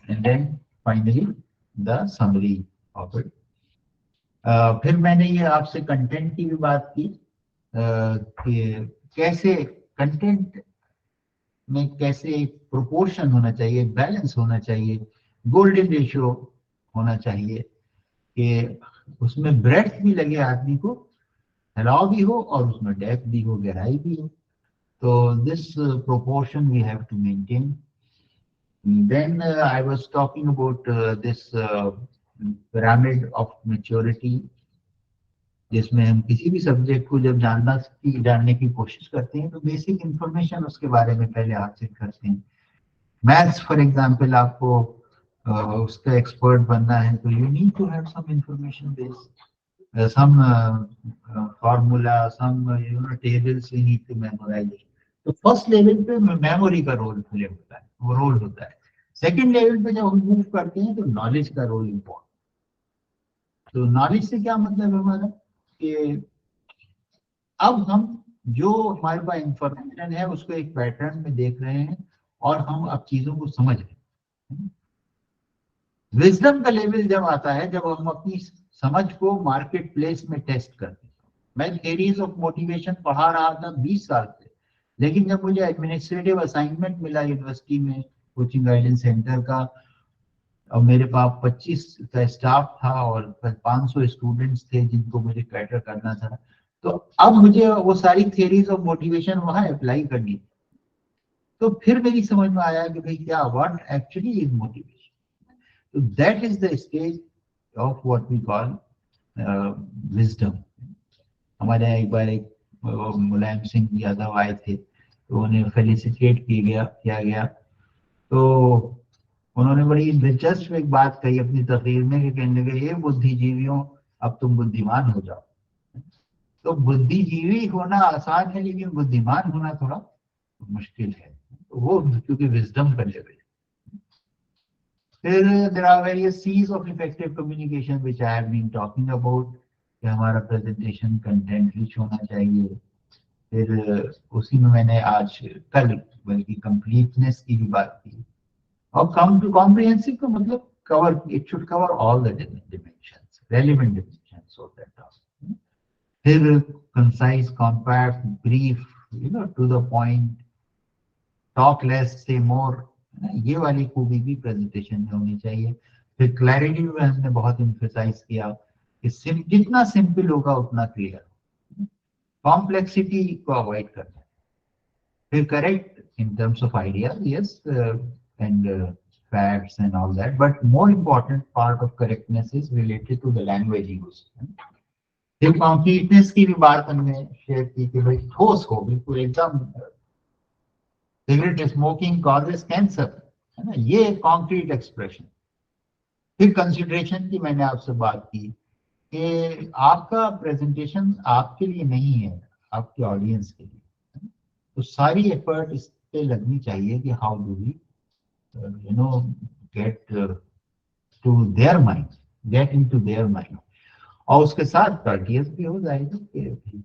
and then finally the summary of it. फिर मैंने ये आपसे कंटेंट की भी बात की कि कैसे कंटेंट में कैसे प्रोपोर्शन होना चाहिए, बैलेंस होना चाहिए, गोल्डन रेशियो होना चाहिए कि उसमें ब्रेड्थ भी लगे आदमी को, फैलाव भी हो और उसमें डेप्थ भी हो, गहराई भी हो। तो this proportion we have to maintain. Then I was talking about this pyramid of maturity, जिसमें हम किसी भी सब्जेक्ट को जब जानने की कोशिश करते हैं तो बेसिक इंफॉर्मेशन उसके बारे में पहले हासिल करते हैं। मैथ्स फॉर एग्जांपल आपको उसका एक्सपर्ट बनना है तो you need to have some information base, some formula, some tables you need to memorize. तो फर्स्ट लेवल पे मेमोरी का रोल प्ले होता है, वो रोल होता है। सेकंड लेवल पे जब हम मूव करते हैं तो नॉलेज का रोल इम्पोर्टेंट। तो नॉलेज से क्या मतलब है हमारा कि अब हम जो हमारे पास इंफॉर्मेशन है उसको एक पैटर्न में देख रहे हैं और हम अब चीजों को समझ रहे हैं। विजडम का लेवल जब आता है जब हम अपनी समझ को मार्केट प्लेस में टेस्ट करते हैं। मैं थ्योरीज ऑफ मोटिवेशन पढ़ा रहा था 20 साल से, लेकिन जब मुझे एडमिनिस्ट्रेटिव असाइनमेंट मिला यूनिवर्सिटी में कोचिंग गाइडेंस सेंटर का और मेरे पास 25 का स्टाफ था और 500 स्टूडेंट्स थे जिनको मुझे कैटर करना था, तो अब मुझे वो सारी थियरीज ऑफ मोटिवेशन वहां अप्लाई करनी। तो फिर मेरी समझ में आया कि भाई क्या व्हाट एक्चुअली इज मोटिवेशन। तो that is the stage of what we call wisdom. हमारे यहाँ एक बार एक मुलायम सिंह यादव आए थे तो उन्हें फेलिसिटेट किया गया। तो उन्होंने बड़ी दिलचस्प एक बात कही अपनी तकरीर में कि कहने लगे, ये बुद्धिजीवियों अब तुम बुद्धिमान हो जाओ। तो बुद्धिजीवी होना आसान है लेकिन बुद्धिमान होना थोड़ा मुश्किल है। तो वो क्योंकि विजडम का लेवल है। फिर there are various Cs of effective communication which I have been talking about कि हमारा प्रेजेंटेशन कंटेंट रिच होना चाहिए। फिर उसी में मैंने आज कल बल्कि कंप्लीटनेस की भी बात की। और कम टू कॉम्प्रिहेंसिव का मतलब cover, it should cover all the dimensions, relevant dimensions of that task. फिर concise, compact, brief, to the point, talk less say more, ये वाली खूबी भी प्रेजेंटेशन में होनी चाहिए। फिर क्लैरिटी में हमने बहुत एम्फसाइज किया कि जितना सिंपल होगा उतना क्लियर, कॉम्प्लेक्सिटी को अवॉइड करना। फिर correct in terms of ideas, yes, and facts and all that, but more important part of correctness is related to the language used. फिर कॉम्प्लीटनेस की भी बात हमने शेयर की कि भाई ठोस हो, बिल्कुल एकदम सिगरेट स्मोकिंग कॉजेज कैंसर, है ना, ये कॉन्क्रीट एक्सप्रेशन। फिर कंसिडरेशन की मैंने आपसे बात की कि आपका प्रेजेंटेशन आपके लिए नहीं है, आपके ऑडियंस के लिए, तो सारी एफर्ट इस पे लगनी चाहिए कि how do we get to their mind, get into their mind. और उसके साथ कर्टियस भी हो जाएगी कि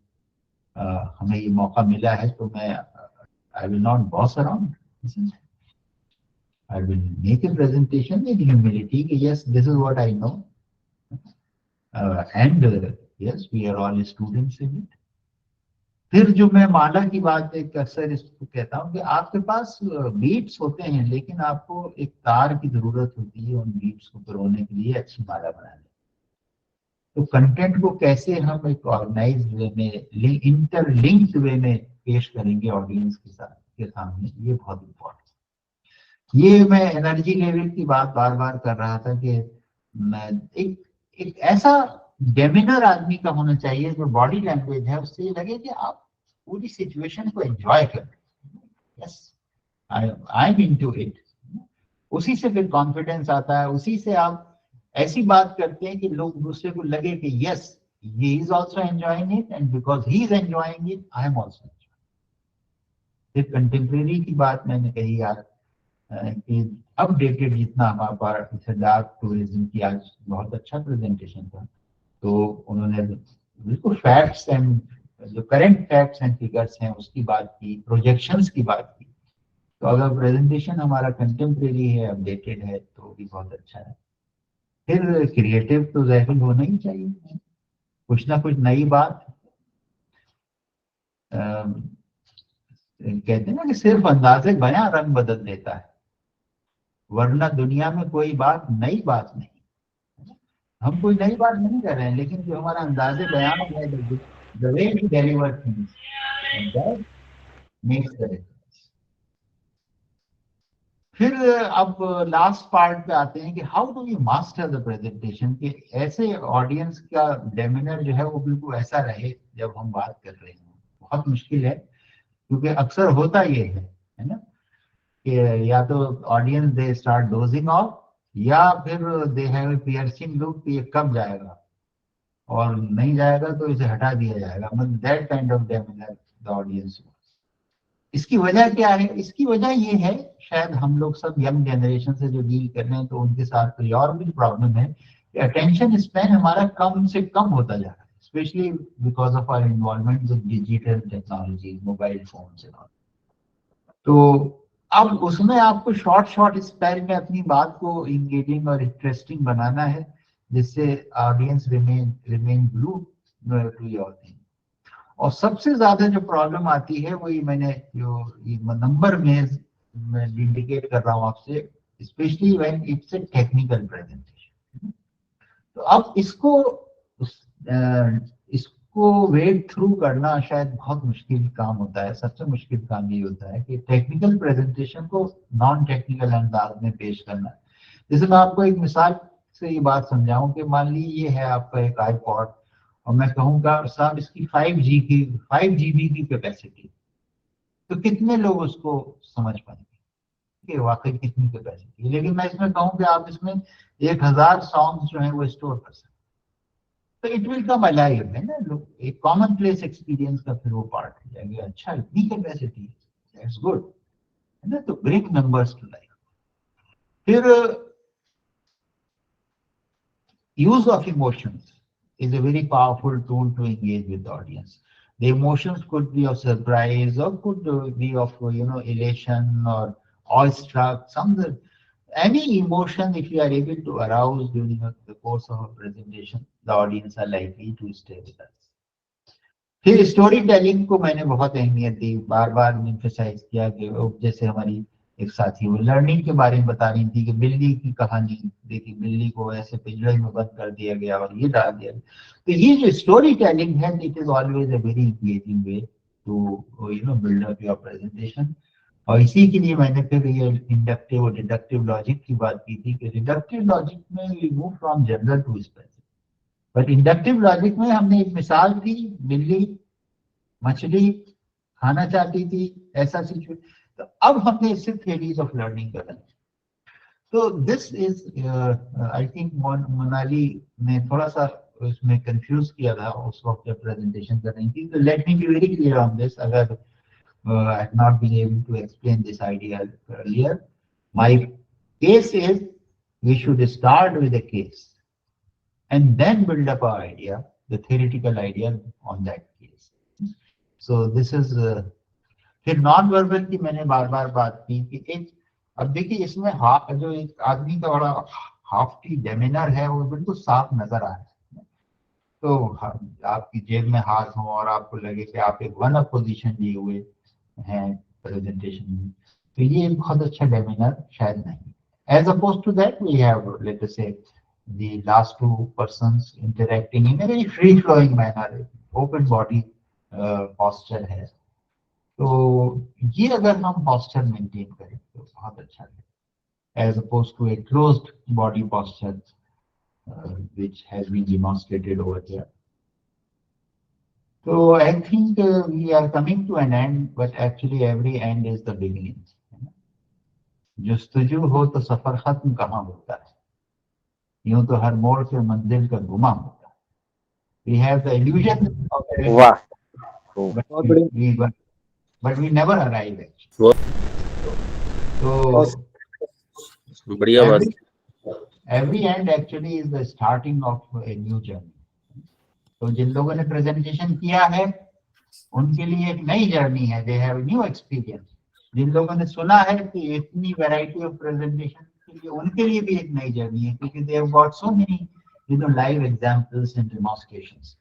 हमें ये मौका मिला है तो मैं I will not boss around, I will make a presentation with humility. Yes, this is what I know, and yes, we are all students in it. फिर जो मैं माला की बात एक अक्सर इसको कहता हूँ कि आपके पास बीट्स होते हैं, लेकिन आपको एक तार की जरूरत होती है उन बीट्स को पिरोने के लिए अच्छी माला बनाने। तो कंटेंट को कैसे हम एक ऑर्गेनाइज्ड वे में, इंटरलिंक्ड वे में पेश करेंगे ऑडियंस के साथ के सामने, ये बहुत इम्पोर्टेंट। ये मैं एनर्जी लेवल की बात बार बार कर रहा था कि एक ऐसा डेमिनर आदमी का होना चाहिए जो बॉडी लैंग्वेज है उससे ये लगे कि आप पूरी सिचुएशन को एंजॉय कर रहे हैं। Yes, I am into it. उसी से फिर कॉन्फिडेंस आता है, उसी से आप ऐसी बात करते हैं कि लोग दूसरे को लगे कि yes, he is also enjoying it, and because he is enjoying it I am also enjoying. फिर कंटेम्प्रेरी की बात मैंने कही यार कि अपडेटेड जितना हमारे पास डार्क टूरिज्म की, आज बहुत अच्छा प्रेजेंटेशन था, तो उन्होंने बिल्कुल फैक्ट्स एंड जो करंट फैक्ट्स एंड फिगर्स हैं उसकी बात की, प्रोजेक्शंस की बात की। तो अगर प्रेजेंटेशन हमारा कंटेम्प्रेरी है, अपडेटेड है, तो भी बहुत अच्छा है। फिर क्रिएटिव तो ज़ाहिर होना ही चाहिए, कुछ ना कुछ नई बात। कहते हैं ना कि सिर्फ अंदाजे बयां रंग बदल देता है, वरना दुनिया में कोई बात नई बात नहीं। हम कोई नई बात नहीं कर रहे हैं, लेकिन जो हमारा अंदाजे बयान है, the way we deliver things, and that makes the difference. फिर अब लास्ट पार्ट पे आते हैं कि how do you master the presentation, कि ऐसे ऑडियंस का डेमिनर जो है वो बिल्कुल ऐसा रहे जब हम बात कर रहे हैं। बहुत मुश्किल है, क्योंकि अक्सर होता ये है ना, कि या तो audience they start dosing of, या फिर they have a piercing look कि ये कब जाएगा, और नहीं जाएगा तो इसे हटा दिया जाएगा, मतलब that kind of demeanour the audience. इसकी वजह क्या है? इसकी वजह ये है, शायद हम लोग सब यंग जनरेशन से जो डील कर रहे हैं तो उनके साथ कोई और भी प्रॉब्लम है कि अटेंशन स्पैन हमारा कम से कम होता जा रहा है, specially because of our involvement with digital technology, mobile phone से। तो अब उसमें आपको शॉर्ट स्पेल में अपनी बात को इंगेजिंग और इंटरेस्टिंग बनाना है, जिससे audience remain glued to your thing. और सबसे ज्यादा जो प्रॉब्लम आती है वो ये मैंने जो नंबर में इंडिकेट कर रहा हूँ आपसे, specially when it's a technical presentation. तो अब इसको वेट थ्रू करना शायद बहुत मुश्किल काम होता है। सबसे मुश्किल काम ये होता है कि टेक्निकल प्रेजेंटेशन को नॉन टेक्निकल अंदाज में पेश करना। जैसे मैं आपको एक मिसाल से ये बात समझाऊं कि मान ली ये है आपका एक आईपॉड, और मैं कहूँगा साहब इसकी 5 GB की कैपेसिटी, तो कितने लोग उसको समझ पाएंगे कि वाकई कितनी कैपेसिटी है। लेकिन मैं इसमें कहूँ कि आप इसमें 1000 सॉन्ग्स जो है वो स्टोर कर सकते, तो इट विल कम अलाइव, है ना, लोग एक कॉमन प्लेस एक्सपीरियंस का फिर वो पार्ट हो जाएगा। अच्छा, इतनी कैपेसिटी है, दैट्स गुड, है ना, तो ब्रिंग नंबर्स टू लाइफ। फिर use of emotions is a very powerful tool to engage with the audience. The emotions could be of surprise, or could be of elation or awestruck. Any emotion, if you are able to arouse during the course of a presentation, the audience are likely to stay with us. फिर story telling को मैंने बहुत अहमियत दी, बार बार emphasise किया कि जैसे हमारी एक साथी वो लर्निंग के बारे में बता रही थी कि बिल्ली की कहानी देखी, बिल्ली को ऐसे पिंजरे में बंद कर दिया गया और ये डाल दिया। तो ये जो स्टोरी टेलिंग है, it is always a very engaging way to build up your presentation. और इसी के लिए मैंने फिर ये इंडक्टिव और डिडक्टिव लॉजिक की बात की थी कि डिडक्टिव लॉजिक में we move from general to specific, but inductive logic में हमने एक मिसाल दी, बिल्ली मछली खाना चाहती थी, ऐसा सिचुएशन। तो अब हमने इससे theories of learning करा। तो this is I think Monali ने थोड़ा सा उसमें कंफ्यूज किया था उस वक्त जब प्रेजेंटेशन कर रही थी। तो let me be very clear on this, अगर I have not been able to explain this idea earlier. My case is we should start with a case and then build up our idea, the theoretical idea on that case. So this is फिर non verbal की मैंने बार बार बात की कि एक, अब देखिए इसमें जो एक आदमी का बड़ा हाफ्टी डेमिनर है वो बिल्कुल साफ नजर आ रहा है। तो आपकी जेब में हाथ हो और आपको लगे कि आप एक वन अप पोजीशन लिए हुए हैं प्रेजेंटेशन में, तो ये एक बहुत अच्छा डेमिनर शायद नहीं। As opposed to that, we have, let us say, the last two persons interacting in a very free-flowing manner, open body posture है। तो ये अगर हम posture maintain करें तो बहुत अच्छा है, as opposed to a closed body posture, which has been demonstrated over here. So I think we are coming to an end, but actually every end is the beginning. जुस्तजू हो तो सफर खत्म कहाँ होता है, यूं तो हर मोड़ से मंजिल का गुमा होता है। We have the illusion of but we never arrive actually. So every end actually is the starting of a new journey. तो जिन लोगों ने प्रेजेंटेशन किया है उनके लिए एक नई जर्नी है, they have a new experience. जिन लोगों ने सुना है कि इतनी वैरायटी ऑफ प्रेजेंटेशन के लिए, उनके लिए भी एक नई जर्नी है, क्योंकि they have got so many live examples and demonstrations.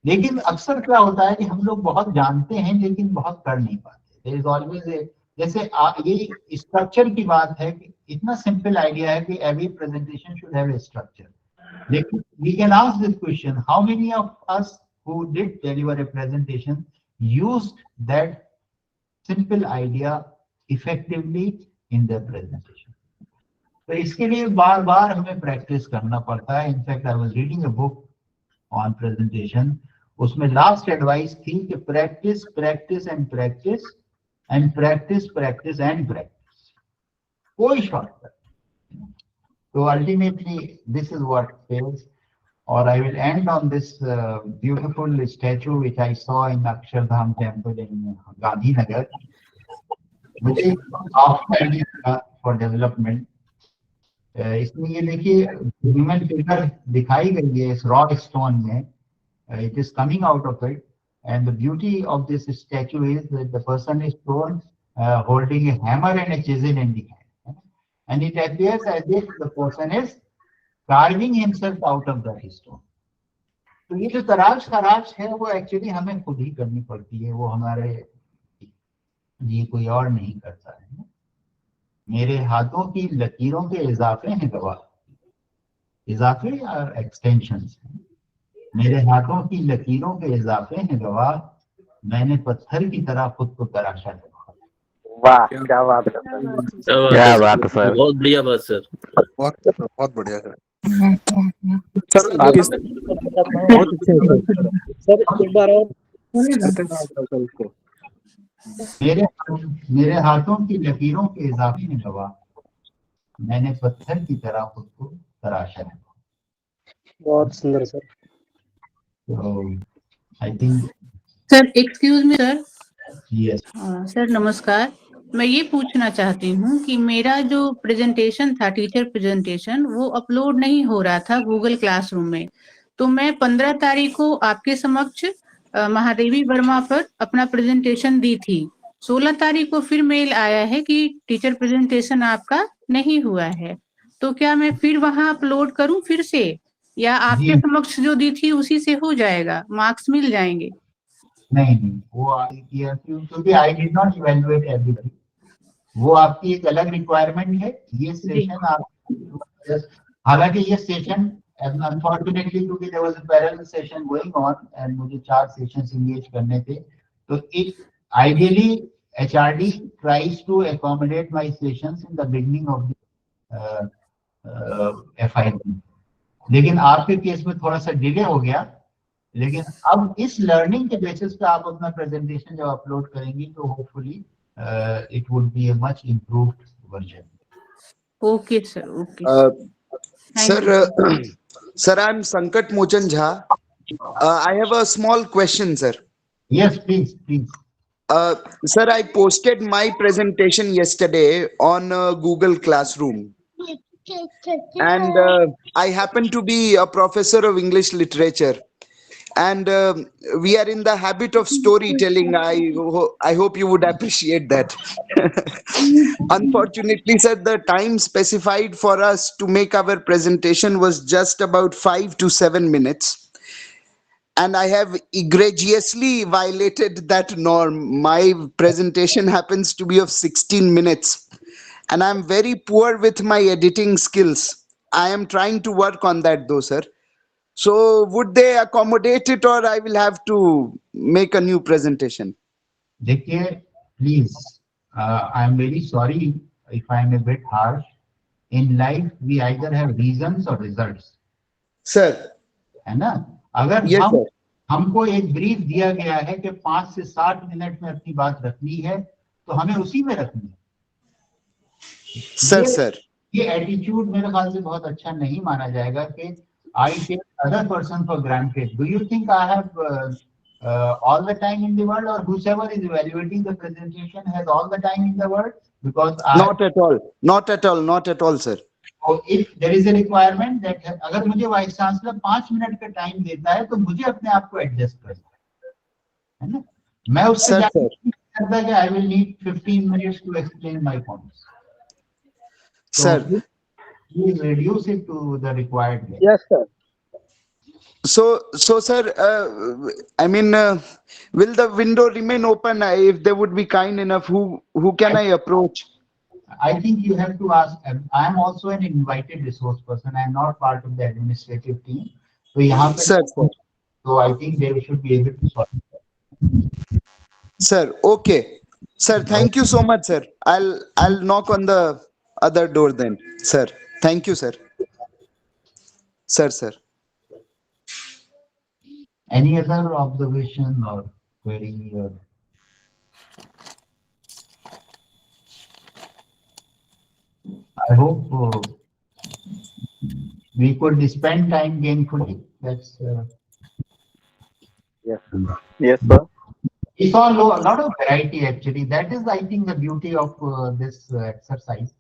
लेकिन अक्सर क्या होता है कि हम लोग बहुत जानते हैं लेकिन बहुत कर नहीं पाते। There is always a, जैसे ये स्ट्रक्चर की बात है कि इतना सिंपल आइडिया है कि every presentation should have a structure. लेकिन we can ask this question, how many of us who did deliver a presentation used that simple idea effectively in their presentation? तो इसके लिए बार बार हमें प्रैक्टिस करना पड़ता है। In fact I was reading a book on presentation, उसमें last advice थी कि practice practice and practice and practice practice and practice, कोई शॉर्टकट। तो ultimately this is what fails. और I will end on this beautiful statue which I saw in Akshardham temple in Gandhinagar. मुझे idea for development, इसमें ये देखिए human figure दिखाई गई है इस रॉक स्टोन में, it is coming out of it, and the beauty of this statue is that the person is shown holding a hammer and a chisel in the hand, and it appears as if the person is carving himself out of that stone. तो ये जो तराश खराश है वो actually हमें खुद ही करनी पड़ती है, वो हमारे ये कोई और नहीं करता है। मेरे हाथों की लकीरों के इजाफे हैं गवाह, इजाफे या एक्सटेंशंस, मेरे हाथों की लकीरों के इजाफे हैं गवाह, मैंने पत्थर की तरह खुद को तराशा है। वाह क्या बात है, क्या बात है सर, बहुत बढ़िया बात सर, बहुत बढ़िया सर। सर बहुत अच्छे सर, एक बार और मेरे हाथों की लकीरों के इजाफे हैं गवाह, मैंने पत्थर की तरह खुद को तराशा है। बहुत सुंदर sir. I think sir, excuse me sir. Yes sir नमस्कार, मैं ये पूछना चाहती हूँ कि मेरा जो प्रेजेंटेशन था, टीचर प्रेजेंटेशन, वो अपलोड नहीं हो रहा था गूगल क्लासरूम में। तो मैं 15 तारीख को आपके समक्ष महादेवी वर्मा पर अपना प्रेजेंटेशन दी थी। 16 तारीख को फिर मेल आया है कि टीचर प्रेजेंटेशन आपका नहीं हुआ है। तो क्या मैं फिर वहां अपलोड करूं फिर से, या आपके समक्ष जो दी थी उसी से हो जाएगा, मार्क्स मिल जाएंगे? नहीं, वो क्योंकि I did not evaluate everybody, वो आपकी एक अलग रिक्वायरमेंट है। ये सेशन आप, हालांकि ये सेशन अनफॉर्चुनेटली क्योंकि there was a parallel session going on and मुझे 4 सेशंस एंगेज करने थे, तो एक ideally HRD tries to accommodate my sessions in the beginning of the FIP, लेकिन आपके केस में थोड़ा सा डिले हो गया। लेकिन अब इस लर्निंग के बेसिस पे आप अपना प्रेजेंटेशन जब अपलोड करेंगी तो hopefully it would be a much improved version. Okay, sir. Okay, sir. Thank you, Sir, sir. sir, I'm Sankat Mochan Jha. I have a small question, sir. Yes, please, please. Sir, I posted my presentation yesterday on Google Classroom, and I happen to be a professor of English literature, and we are in the habit of storytelling. I hope you would appreciate that. Unfortunately, sir, the time specified for us to make our presentation was just about 5 to 7 minutes. And I have egregiously violated that norm. My presentation happens to be of 16 minutes, and I'm very poor with my editing skills. I am trying to work on that though, sir. So would they accommodate it, or I will have to make a new presentation? देखिए, please, I am very sorry if I am a bit harsh. In life, we either have reasons or results. Sir. है ना? अगर Yes, sir. हमको एक brief दिया गया है कि 5 से 7 मिनट में अपनी बात रखनी है, तो हमें उसी में रखनी है. सर ये एटीट्यूड मेरे ख्याल से बहुत अच्छा नहीं माना जाएगा कि I take other person for granted. Do you think I have all the time in the world, or whoever is evaluating the presentation has all the time in the world? Because not at all, sir. So if there is a requirement that अगर मुझे vice chancellor 5 minute का time देता है, तो मुझे अपने आप को एडजस्ट करना है ना. मैं उससे करता है कि I will need 15 minutes to explain my points. Sir, please reduce it to the required length. Yes, sir. So, sir, I mean, will the window remain open? If they would be kind enough, who can I approach? I think you have to ask. I am also an invited resource person. I am not part of the administrative team. So, Sir. So I think they should be able to solve it. Sir, okay. Sir, thank you so much, sir. I'll knock on the other door then, sir. Thank you, sir. Sir. Any other observation or query? I hope we could spend time gainfully. That's yes, sir. We saw a lot of variety actually. That is, I think, the beauty of this exercise.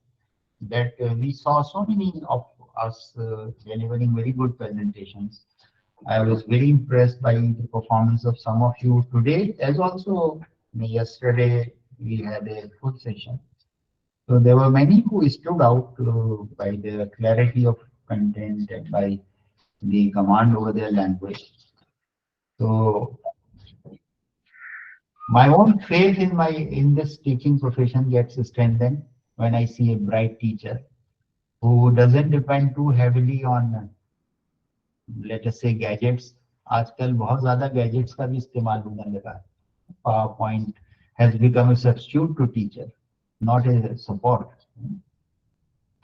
That we saw so many of us delivering very good presentations. I was very impressed by the performance of some of you today, as also yesterday we had a full session. So there were many who stood out by their clarity of content and by the command over their language. So my own faith in this teaching profession gets strengthened when I see a bright teacher who doesn't depend too heavily on, let us say, gadgets. आजकल बहुत ज़्यादा gadgets का भी इस्तेमाल होने लगा है. PowerPoint has become a substitute to teacher, not a support.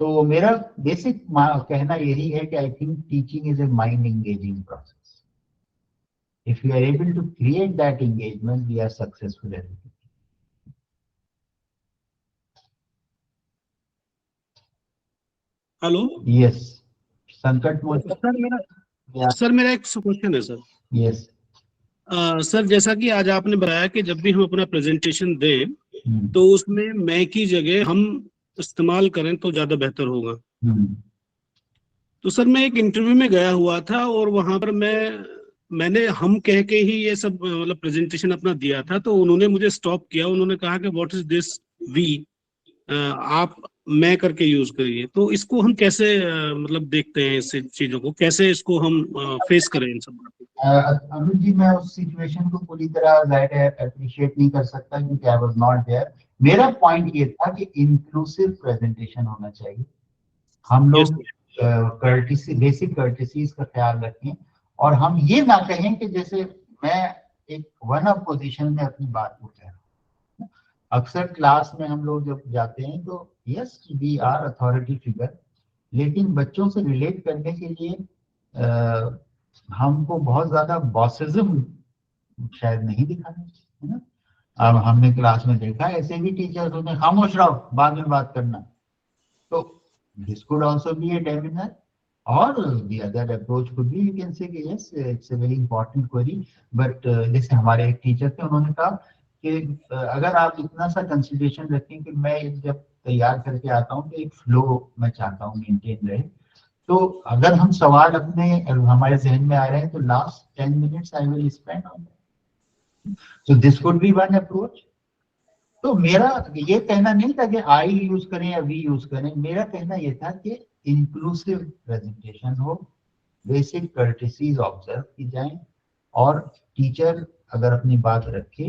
तो मेरा बेसिक कहना यही है कि I think teaching is a mind engaging process. If we are able to create that engagement, we are successful at it. Hello. Yes. संकट मोचन. Sir मेरा एक question है सर. Yes. सर जैसा कि आज आपने बताया कि जब भी हम अपना प्रेजेंटेशन दें तो उसमें मैं की जगह हम इस्तेमाल करें तो ज्यादा बेहतर होगा. तो सर मैं एक इंटरव्यू में गया हुआ था और वहां पर मैंने हम कह के ही ये सब मतलब प्रेजेंटेशन अपना दिया था, तो उन्होंने मुझे स्टॉप किया. उन्होंने कहा कि व्हाट इज दिस वी, आप मैं करके यूज करिए. तो इसको हम कैसे मतलब देखते हैं, इस चीजों को कैसे इसको हम फेस करें इन सब बातों को? अनुज जी, मैं उस सिचुएशन को पूरी तरह जाहिर अप्रिशिएट नहीं कर सकता क्योंकि आई वाज नॉट देयर. मेरा पॉइंट ये था कि इंक्लूसिव प्रेजेंटेशन होना चाहिए. हम लोग बेसिक कर्टिसीज का ख्याल रखें और हम ये ना कहें कि जैसे मैं एक वन अप पोजीशन में अपनी बात को कह रहा हूँ. अक्सर क्लास में हम लोग जब जाते हैं तो yes we are authority figure, लेकिन बच्चों से रिलेट करने के लिए हमको बहुत ज्यादा बॉसिज्म शायद नहीं दिखाना है ना. अब हमने क्लास में देखा ऐसे भी टीचर्स होते हैं, खामोश रहो बाद में बात करना। तो this could also be A demeanour, और the other approach could be you can say कि yes it's a very important query, but जैसे हमारे एक टीचर थे, उन्होंने कहा कि अगर आप इतना सा कंसिडरेशन रखें कि मैं जब तैयार करके आता हूँ तो एक फ्लो मैं चाहता हूँ मेंटेन रहे, तो अगर हम सवाल अपने हमारे जहन में आ रहे हैं तो last 10 minutes I will spend on, so this could be one approach. तो मेरा ये कहना नहीं था कि आई यूज करें या वी यूज करें, मेरा कहना ये था कि इंक्लूसिव प्रेजेंटेशन हो, बेसिक कर्टेसीज ऑब्जर्व की जाए, और टीचर अगर अपनी बात रखे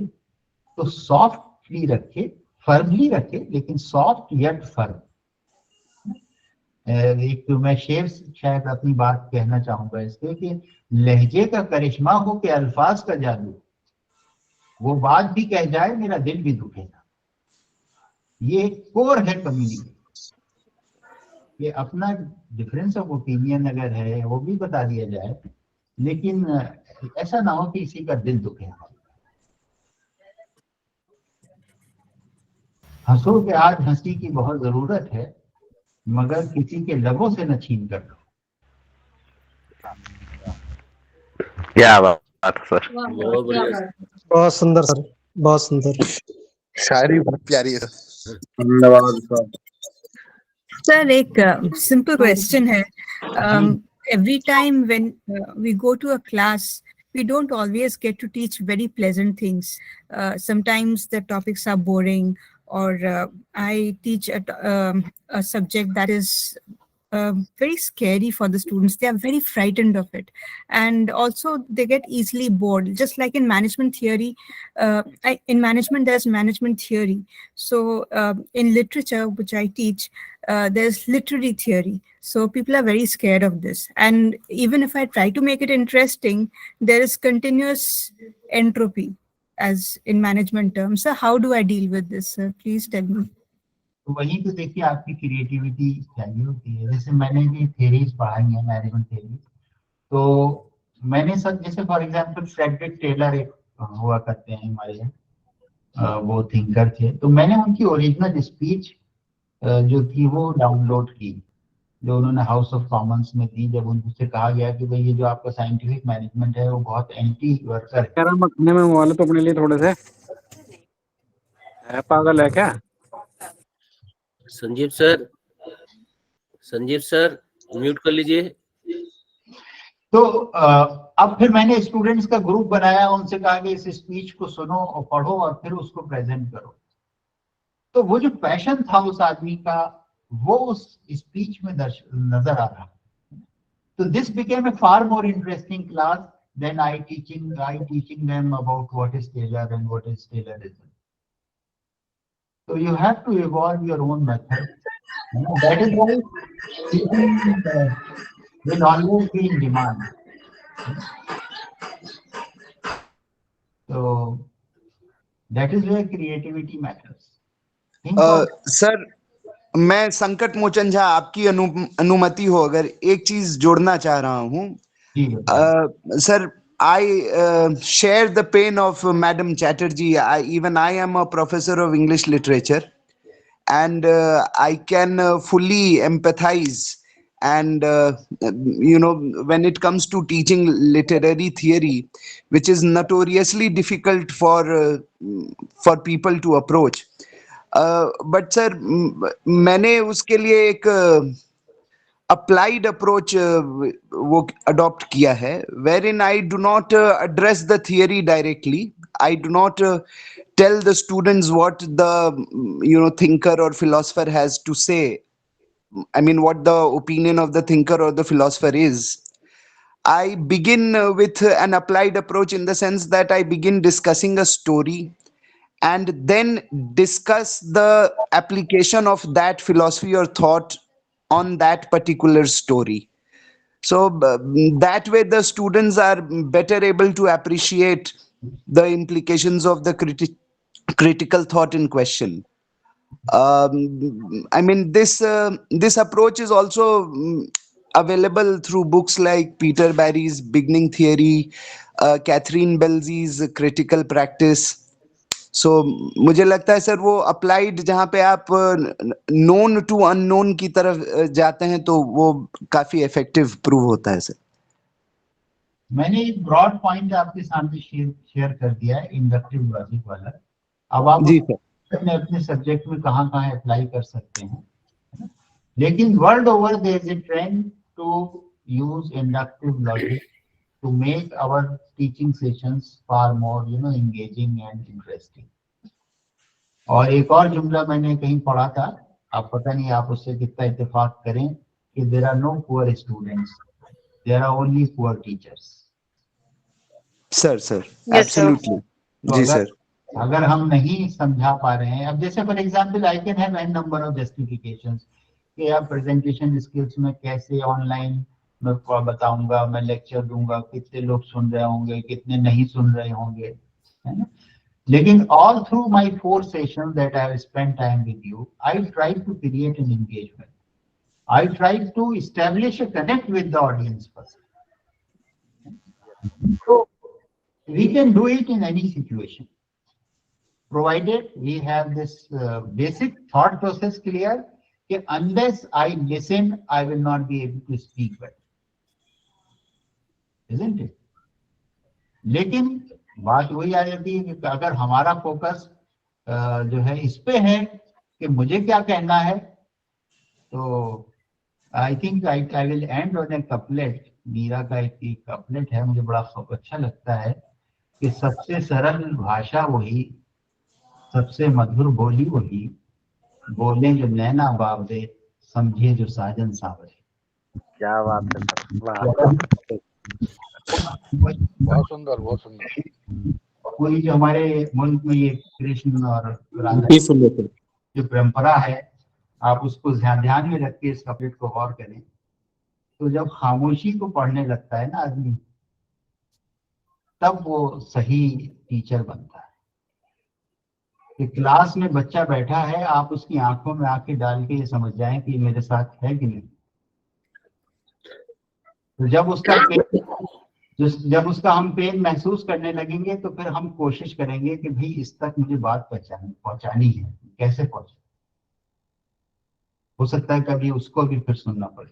तो सॉफ्टली रखे, फर्मली रखे, लेकिन सॉफ्ट येट फर्म। एक तो मैं शेर शायद अपनी बात कहना चाहूंगा इसके कि लहजे का करिश्मा हो कि अल्फाज का जादू, वो बात भी कह जाए मेरा दिल भी दुखेगा। ये कोर है कम्युनिकेशन, ये अपना डिफरेंस ऑफ ओपिनियन अगर है वो भी बता दिया जाए, लेकिन ऐसा ना हो कि किसी का दिल दुखे। हंसो कि आज हंसी की बहुत जरूरत है, मगर किसी के लबों से न छीन कर दो। क्या बात है सर, बहुत सुंदर सर, बहुत सुंदर, शायरी बहुत प्यारी है। धन्यवाद सर। Sir, एक simple question है. Every time when we go to a class, we don't always get to teach very pleasant things. Sometimes the topics are boring, or I teach a subject that is very scary for the students. They are very frightened of it, and also they get easily bored. Just like in management theory, in management there's management theory. So in literature, which I teach, there's literary theory. So people are very scared of this. And even if I try to make it interesting, there is continuous entropy, as in management terms. So how do I deal with this, sir? Please tell me. तो वहीं पे देखिए आपकी creativity चाहिए होती है। जैसे मैंने भी थेरीज पढ़ाई है, मैनेजमेंट थेरीज, तो मैंने सब, जैसे फॉर एग्जांपल फ्रेडरिक टेलर एक हुआ करते हैं हमारे यहाँ, वो थिंकर थे, तो मैंने उनकी ओरिजिनल स्पीच जो थी वो डाउनलोड की, जो उन्होंने हाउस ऑफ कॉमन्स में दी, जब उनसे कहा गया कि भाई ये जो आपका साइंटिफिक मैनेजमेंट है वो बहुत एंटी वर्कर है। में वाले तो अपने लिए थोड़े से है, पागल है क्या? संजीव सर म्यूट कर लीजिए। तो अब फिर मैंने स्टूडेंट्स का ग्रुप बनाया, उनसे कहा कि इस स्पीच को सुनो और पढ़ो और फिर उसको प्रेजेंट करो। तो वो जो पैशन था उस आदमी का, वो उस स्पीच में नजर आ रहा। तो this became a far more interesting class than I teaching them about what is Taylor and what is Taylorism. So you have to evolve your own method. That is why teaching will always be in demand. So that is where creativity matters. Sir, मैं संकट मोचन झा, आपकी अनुमति हो अगर एक चीज जोड़ना चाह रहा हूँ। Sir, I share the pain of Madam Chatterjee. Even I am a professor of English literature, and I can fully empathize. And when it comes to teaching literary theory, which is notoriously difficult for people to approach, but sir, मैंने उसके लिए एक applied approach वो adopt किया है, wherein I do not address the theory directly. I do not tell the students what the thinker or philosopher has to say. I mean, what the opinion of the thinker or the philosopher is. I begin with an applied approach in the sense that I begin discussing a story and then discuss the application of that philosophy or thought on that particular story. So that way the students are better able to appreciate the implications of the critical thought in question. I mean, this approach is also available through books like Peter Barry's Beginning Theory, Catherine Belsey's Critical Practice, सो मुझे लगता है sir वो applied जहाँ पे आप known to unknown की तरफ जाते हैं तो वो काफी इफेक्टिव प्रूव होता है सर। मैंने एक ब्रॉड पॉइंट आपके सामने शेयर कर दिया है, इंडक्टिव लॉजिक वाला। अब आप अपने अपने सब्जेक्ट में कहाँ अप्लाई कर सकते हैं, लेकिन world over there is a trend to use inductive logic to make our teaching sessions far more, engaging and interesting. और एक और जुमला मैंने कहीं पढ़ा था, आप पता नहीं आप उससे कितना इत्तेफाक करें, कि there are no poor students, there are only poor teachers. Sir absolutely. जी सर। अगर हम नहीं समझा पा रहे हैं, अब जैसे for example I can have n number of justifications कि आप प्रेजेंटेशन स्किल्स में कैसे ऑनलाइन मैं बताऊंगा, मैं लेक्चर दूंगा, कितने लोग सुन रहे होंगे, कितने नहीं सुन रहे होंगे, है ना। लेकिन all through my 4 sessions that I have spent time with you, I tried to create an engagement. I tried to establish a connect with the audience first. So we can do it in any situation, provided we have this basic thought process clear. That unless I listen, I will not be able to speak well. Isn't it? लेकिन बात वही आ जाती है कि अगर हमारा focus जो है इस पे है कि मुझे क्या कहना है, तो I think I will end on a couplet. Meera का एक कपलेट है, मुझे बड़ा अच्छा लगता है कि सबसे सरल भाषा वही, सबसे मधुर बोली वही, बोले जो नैना बावरे, समझे जो साजन सावरे। क्या बात है, बहुत सुंदर, बहुत सुंदर। कोई जो हमारे मुल्क में ये कृष्ण और राधा जो परंपरा है, आप उसको ध्यान में रख के इस कपलेट को गौर करें, तो जब खामोशी को पढ़ने लगता है ना आदमी, तब वो सही टीचर बनता है। कि क्लास में बच्चा बैठा है, आप उसकी आंखों में आंखें डाल के ये समझ जाएं कि मेरे साथ है कि नहीं। तो जब उसका हम पेन महसूस करने लगेंगे, तो फिर हम कोशिश करेंगे कि भाई इस तक मुझे बात पहुंचानी है, कैसे पहुंचे। हो सकता है कभी उसको भी फिर सुनना पड़े।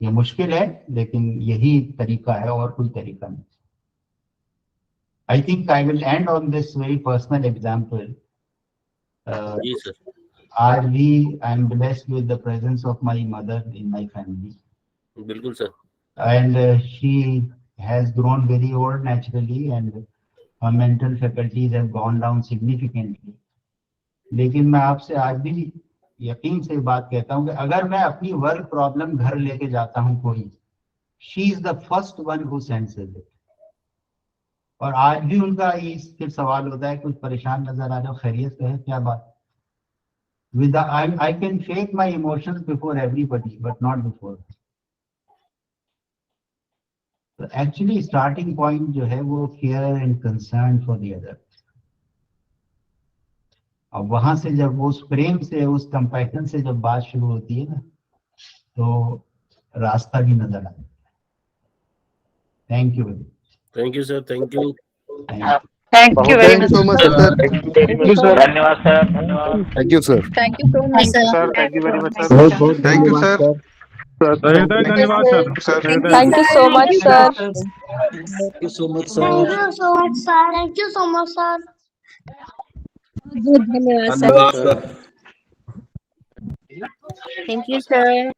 ये मुश्किल है, लेकिन यही तरीका है, और कोई तरीका नहीं। I think I will end on this very personal example. Yes, sir. I am blessed with the presence of my mother in my family. बिल्कुल sir. And she has grown very old naturally, and her mental faculties have gone down significantly. लेकिन मैं आपसे आज भी यकीन से बात कहता हूँ कि अगर मैं अपनी वर्क प्रॉब्लम घर लेके जाता हूँ कोई, she is the first one who senses it. और आज भी उनका ये फिर सवाल होता है, कुछ परेशान नजर आ रहा है, खैरियत है, क्या बात। With I can fake my emotions before everybody, but not before. So actually starting point जो है वो care and concern for the other. अब वहां से जब वो उस प्रेम से, उस कंपैशन से जब बात शुरू होती है ना, तो रास्ता भी नजर आता है। Thank you. Thank you sir, thank you. Thank you very much. so much, sir. Thank you, sir. धन्यवाद सर, धन्यवाद। Thank you, sir. Thank you so much, sir. Sir thank you very much sir. बहुत बहुत thank you sir. धन्यवाद sir. Thank you so much, sir. Thank you so much, Thank sir. you so much, sir. Thank you so much, sir. धन्यवाद sir. Thank you, sir.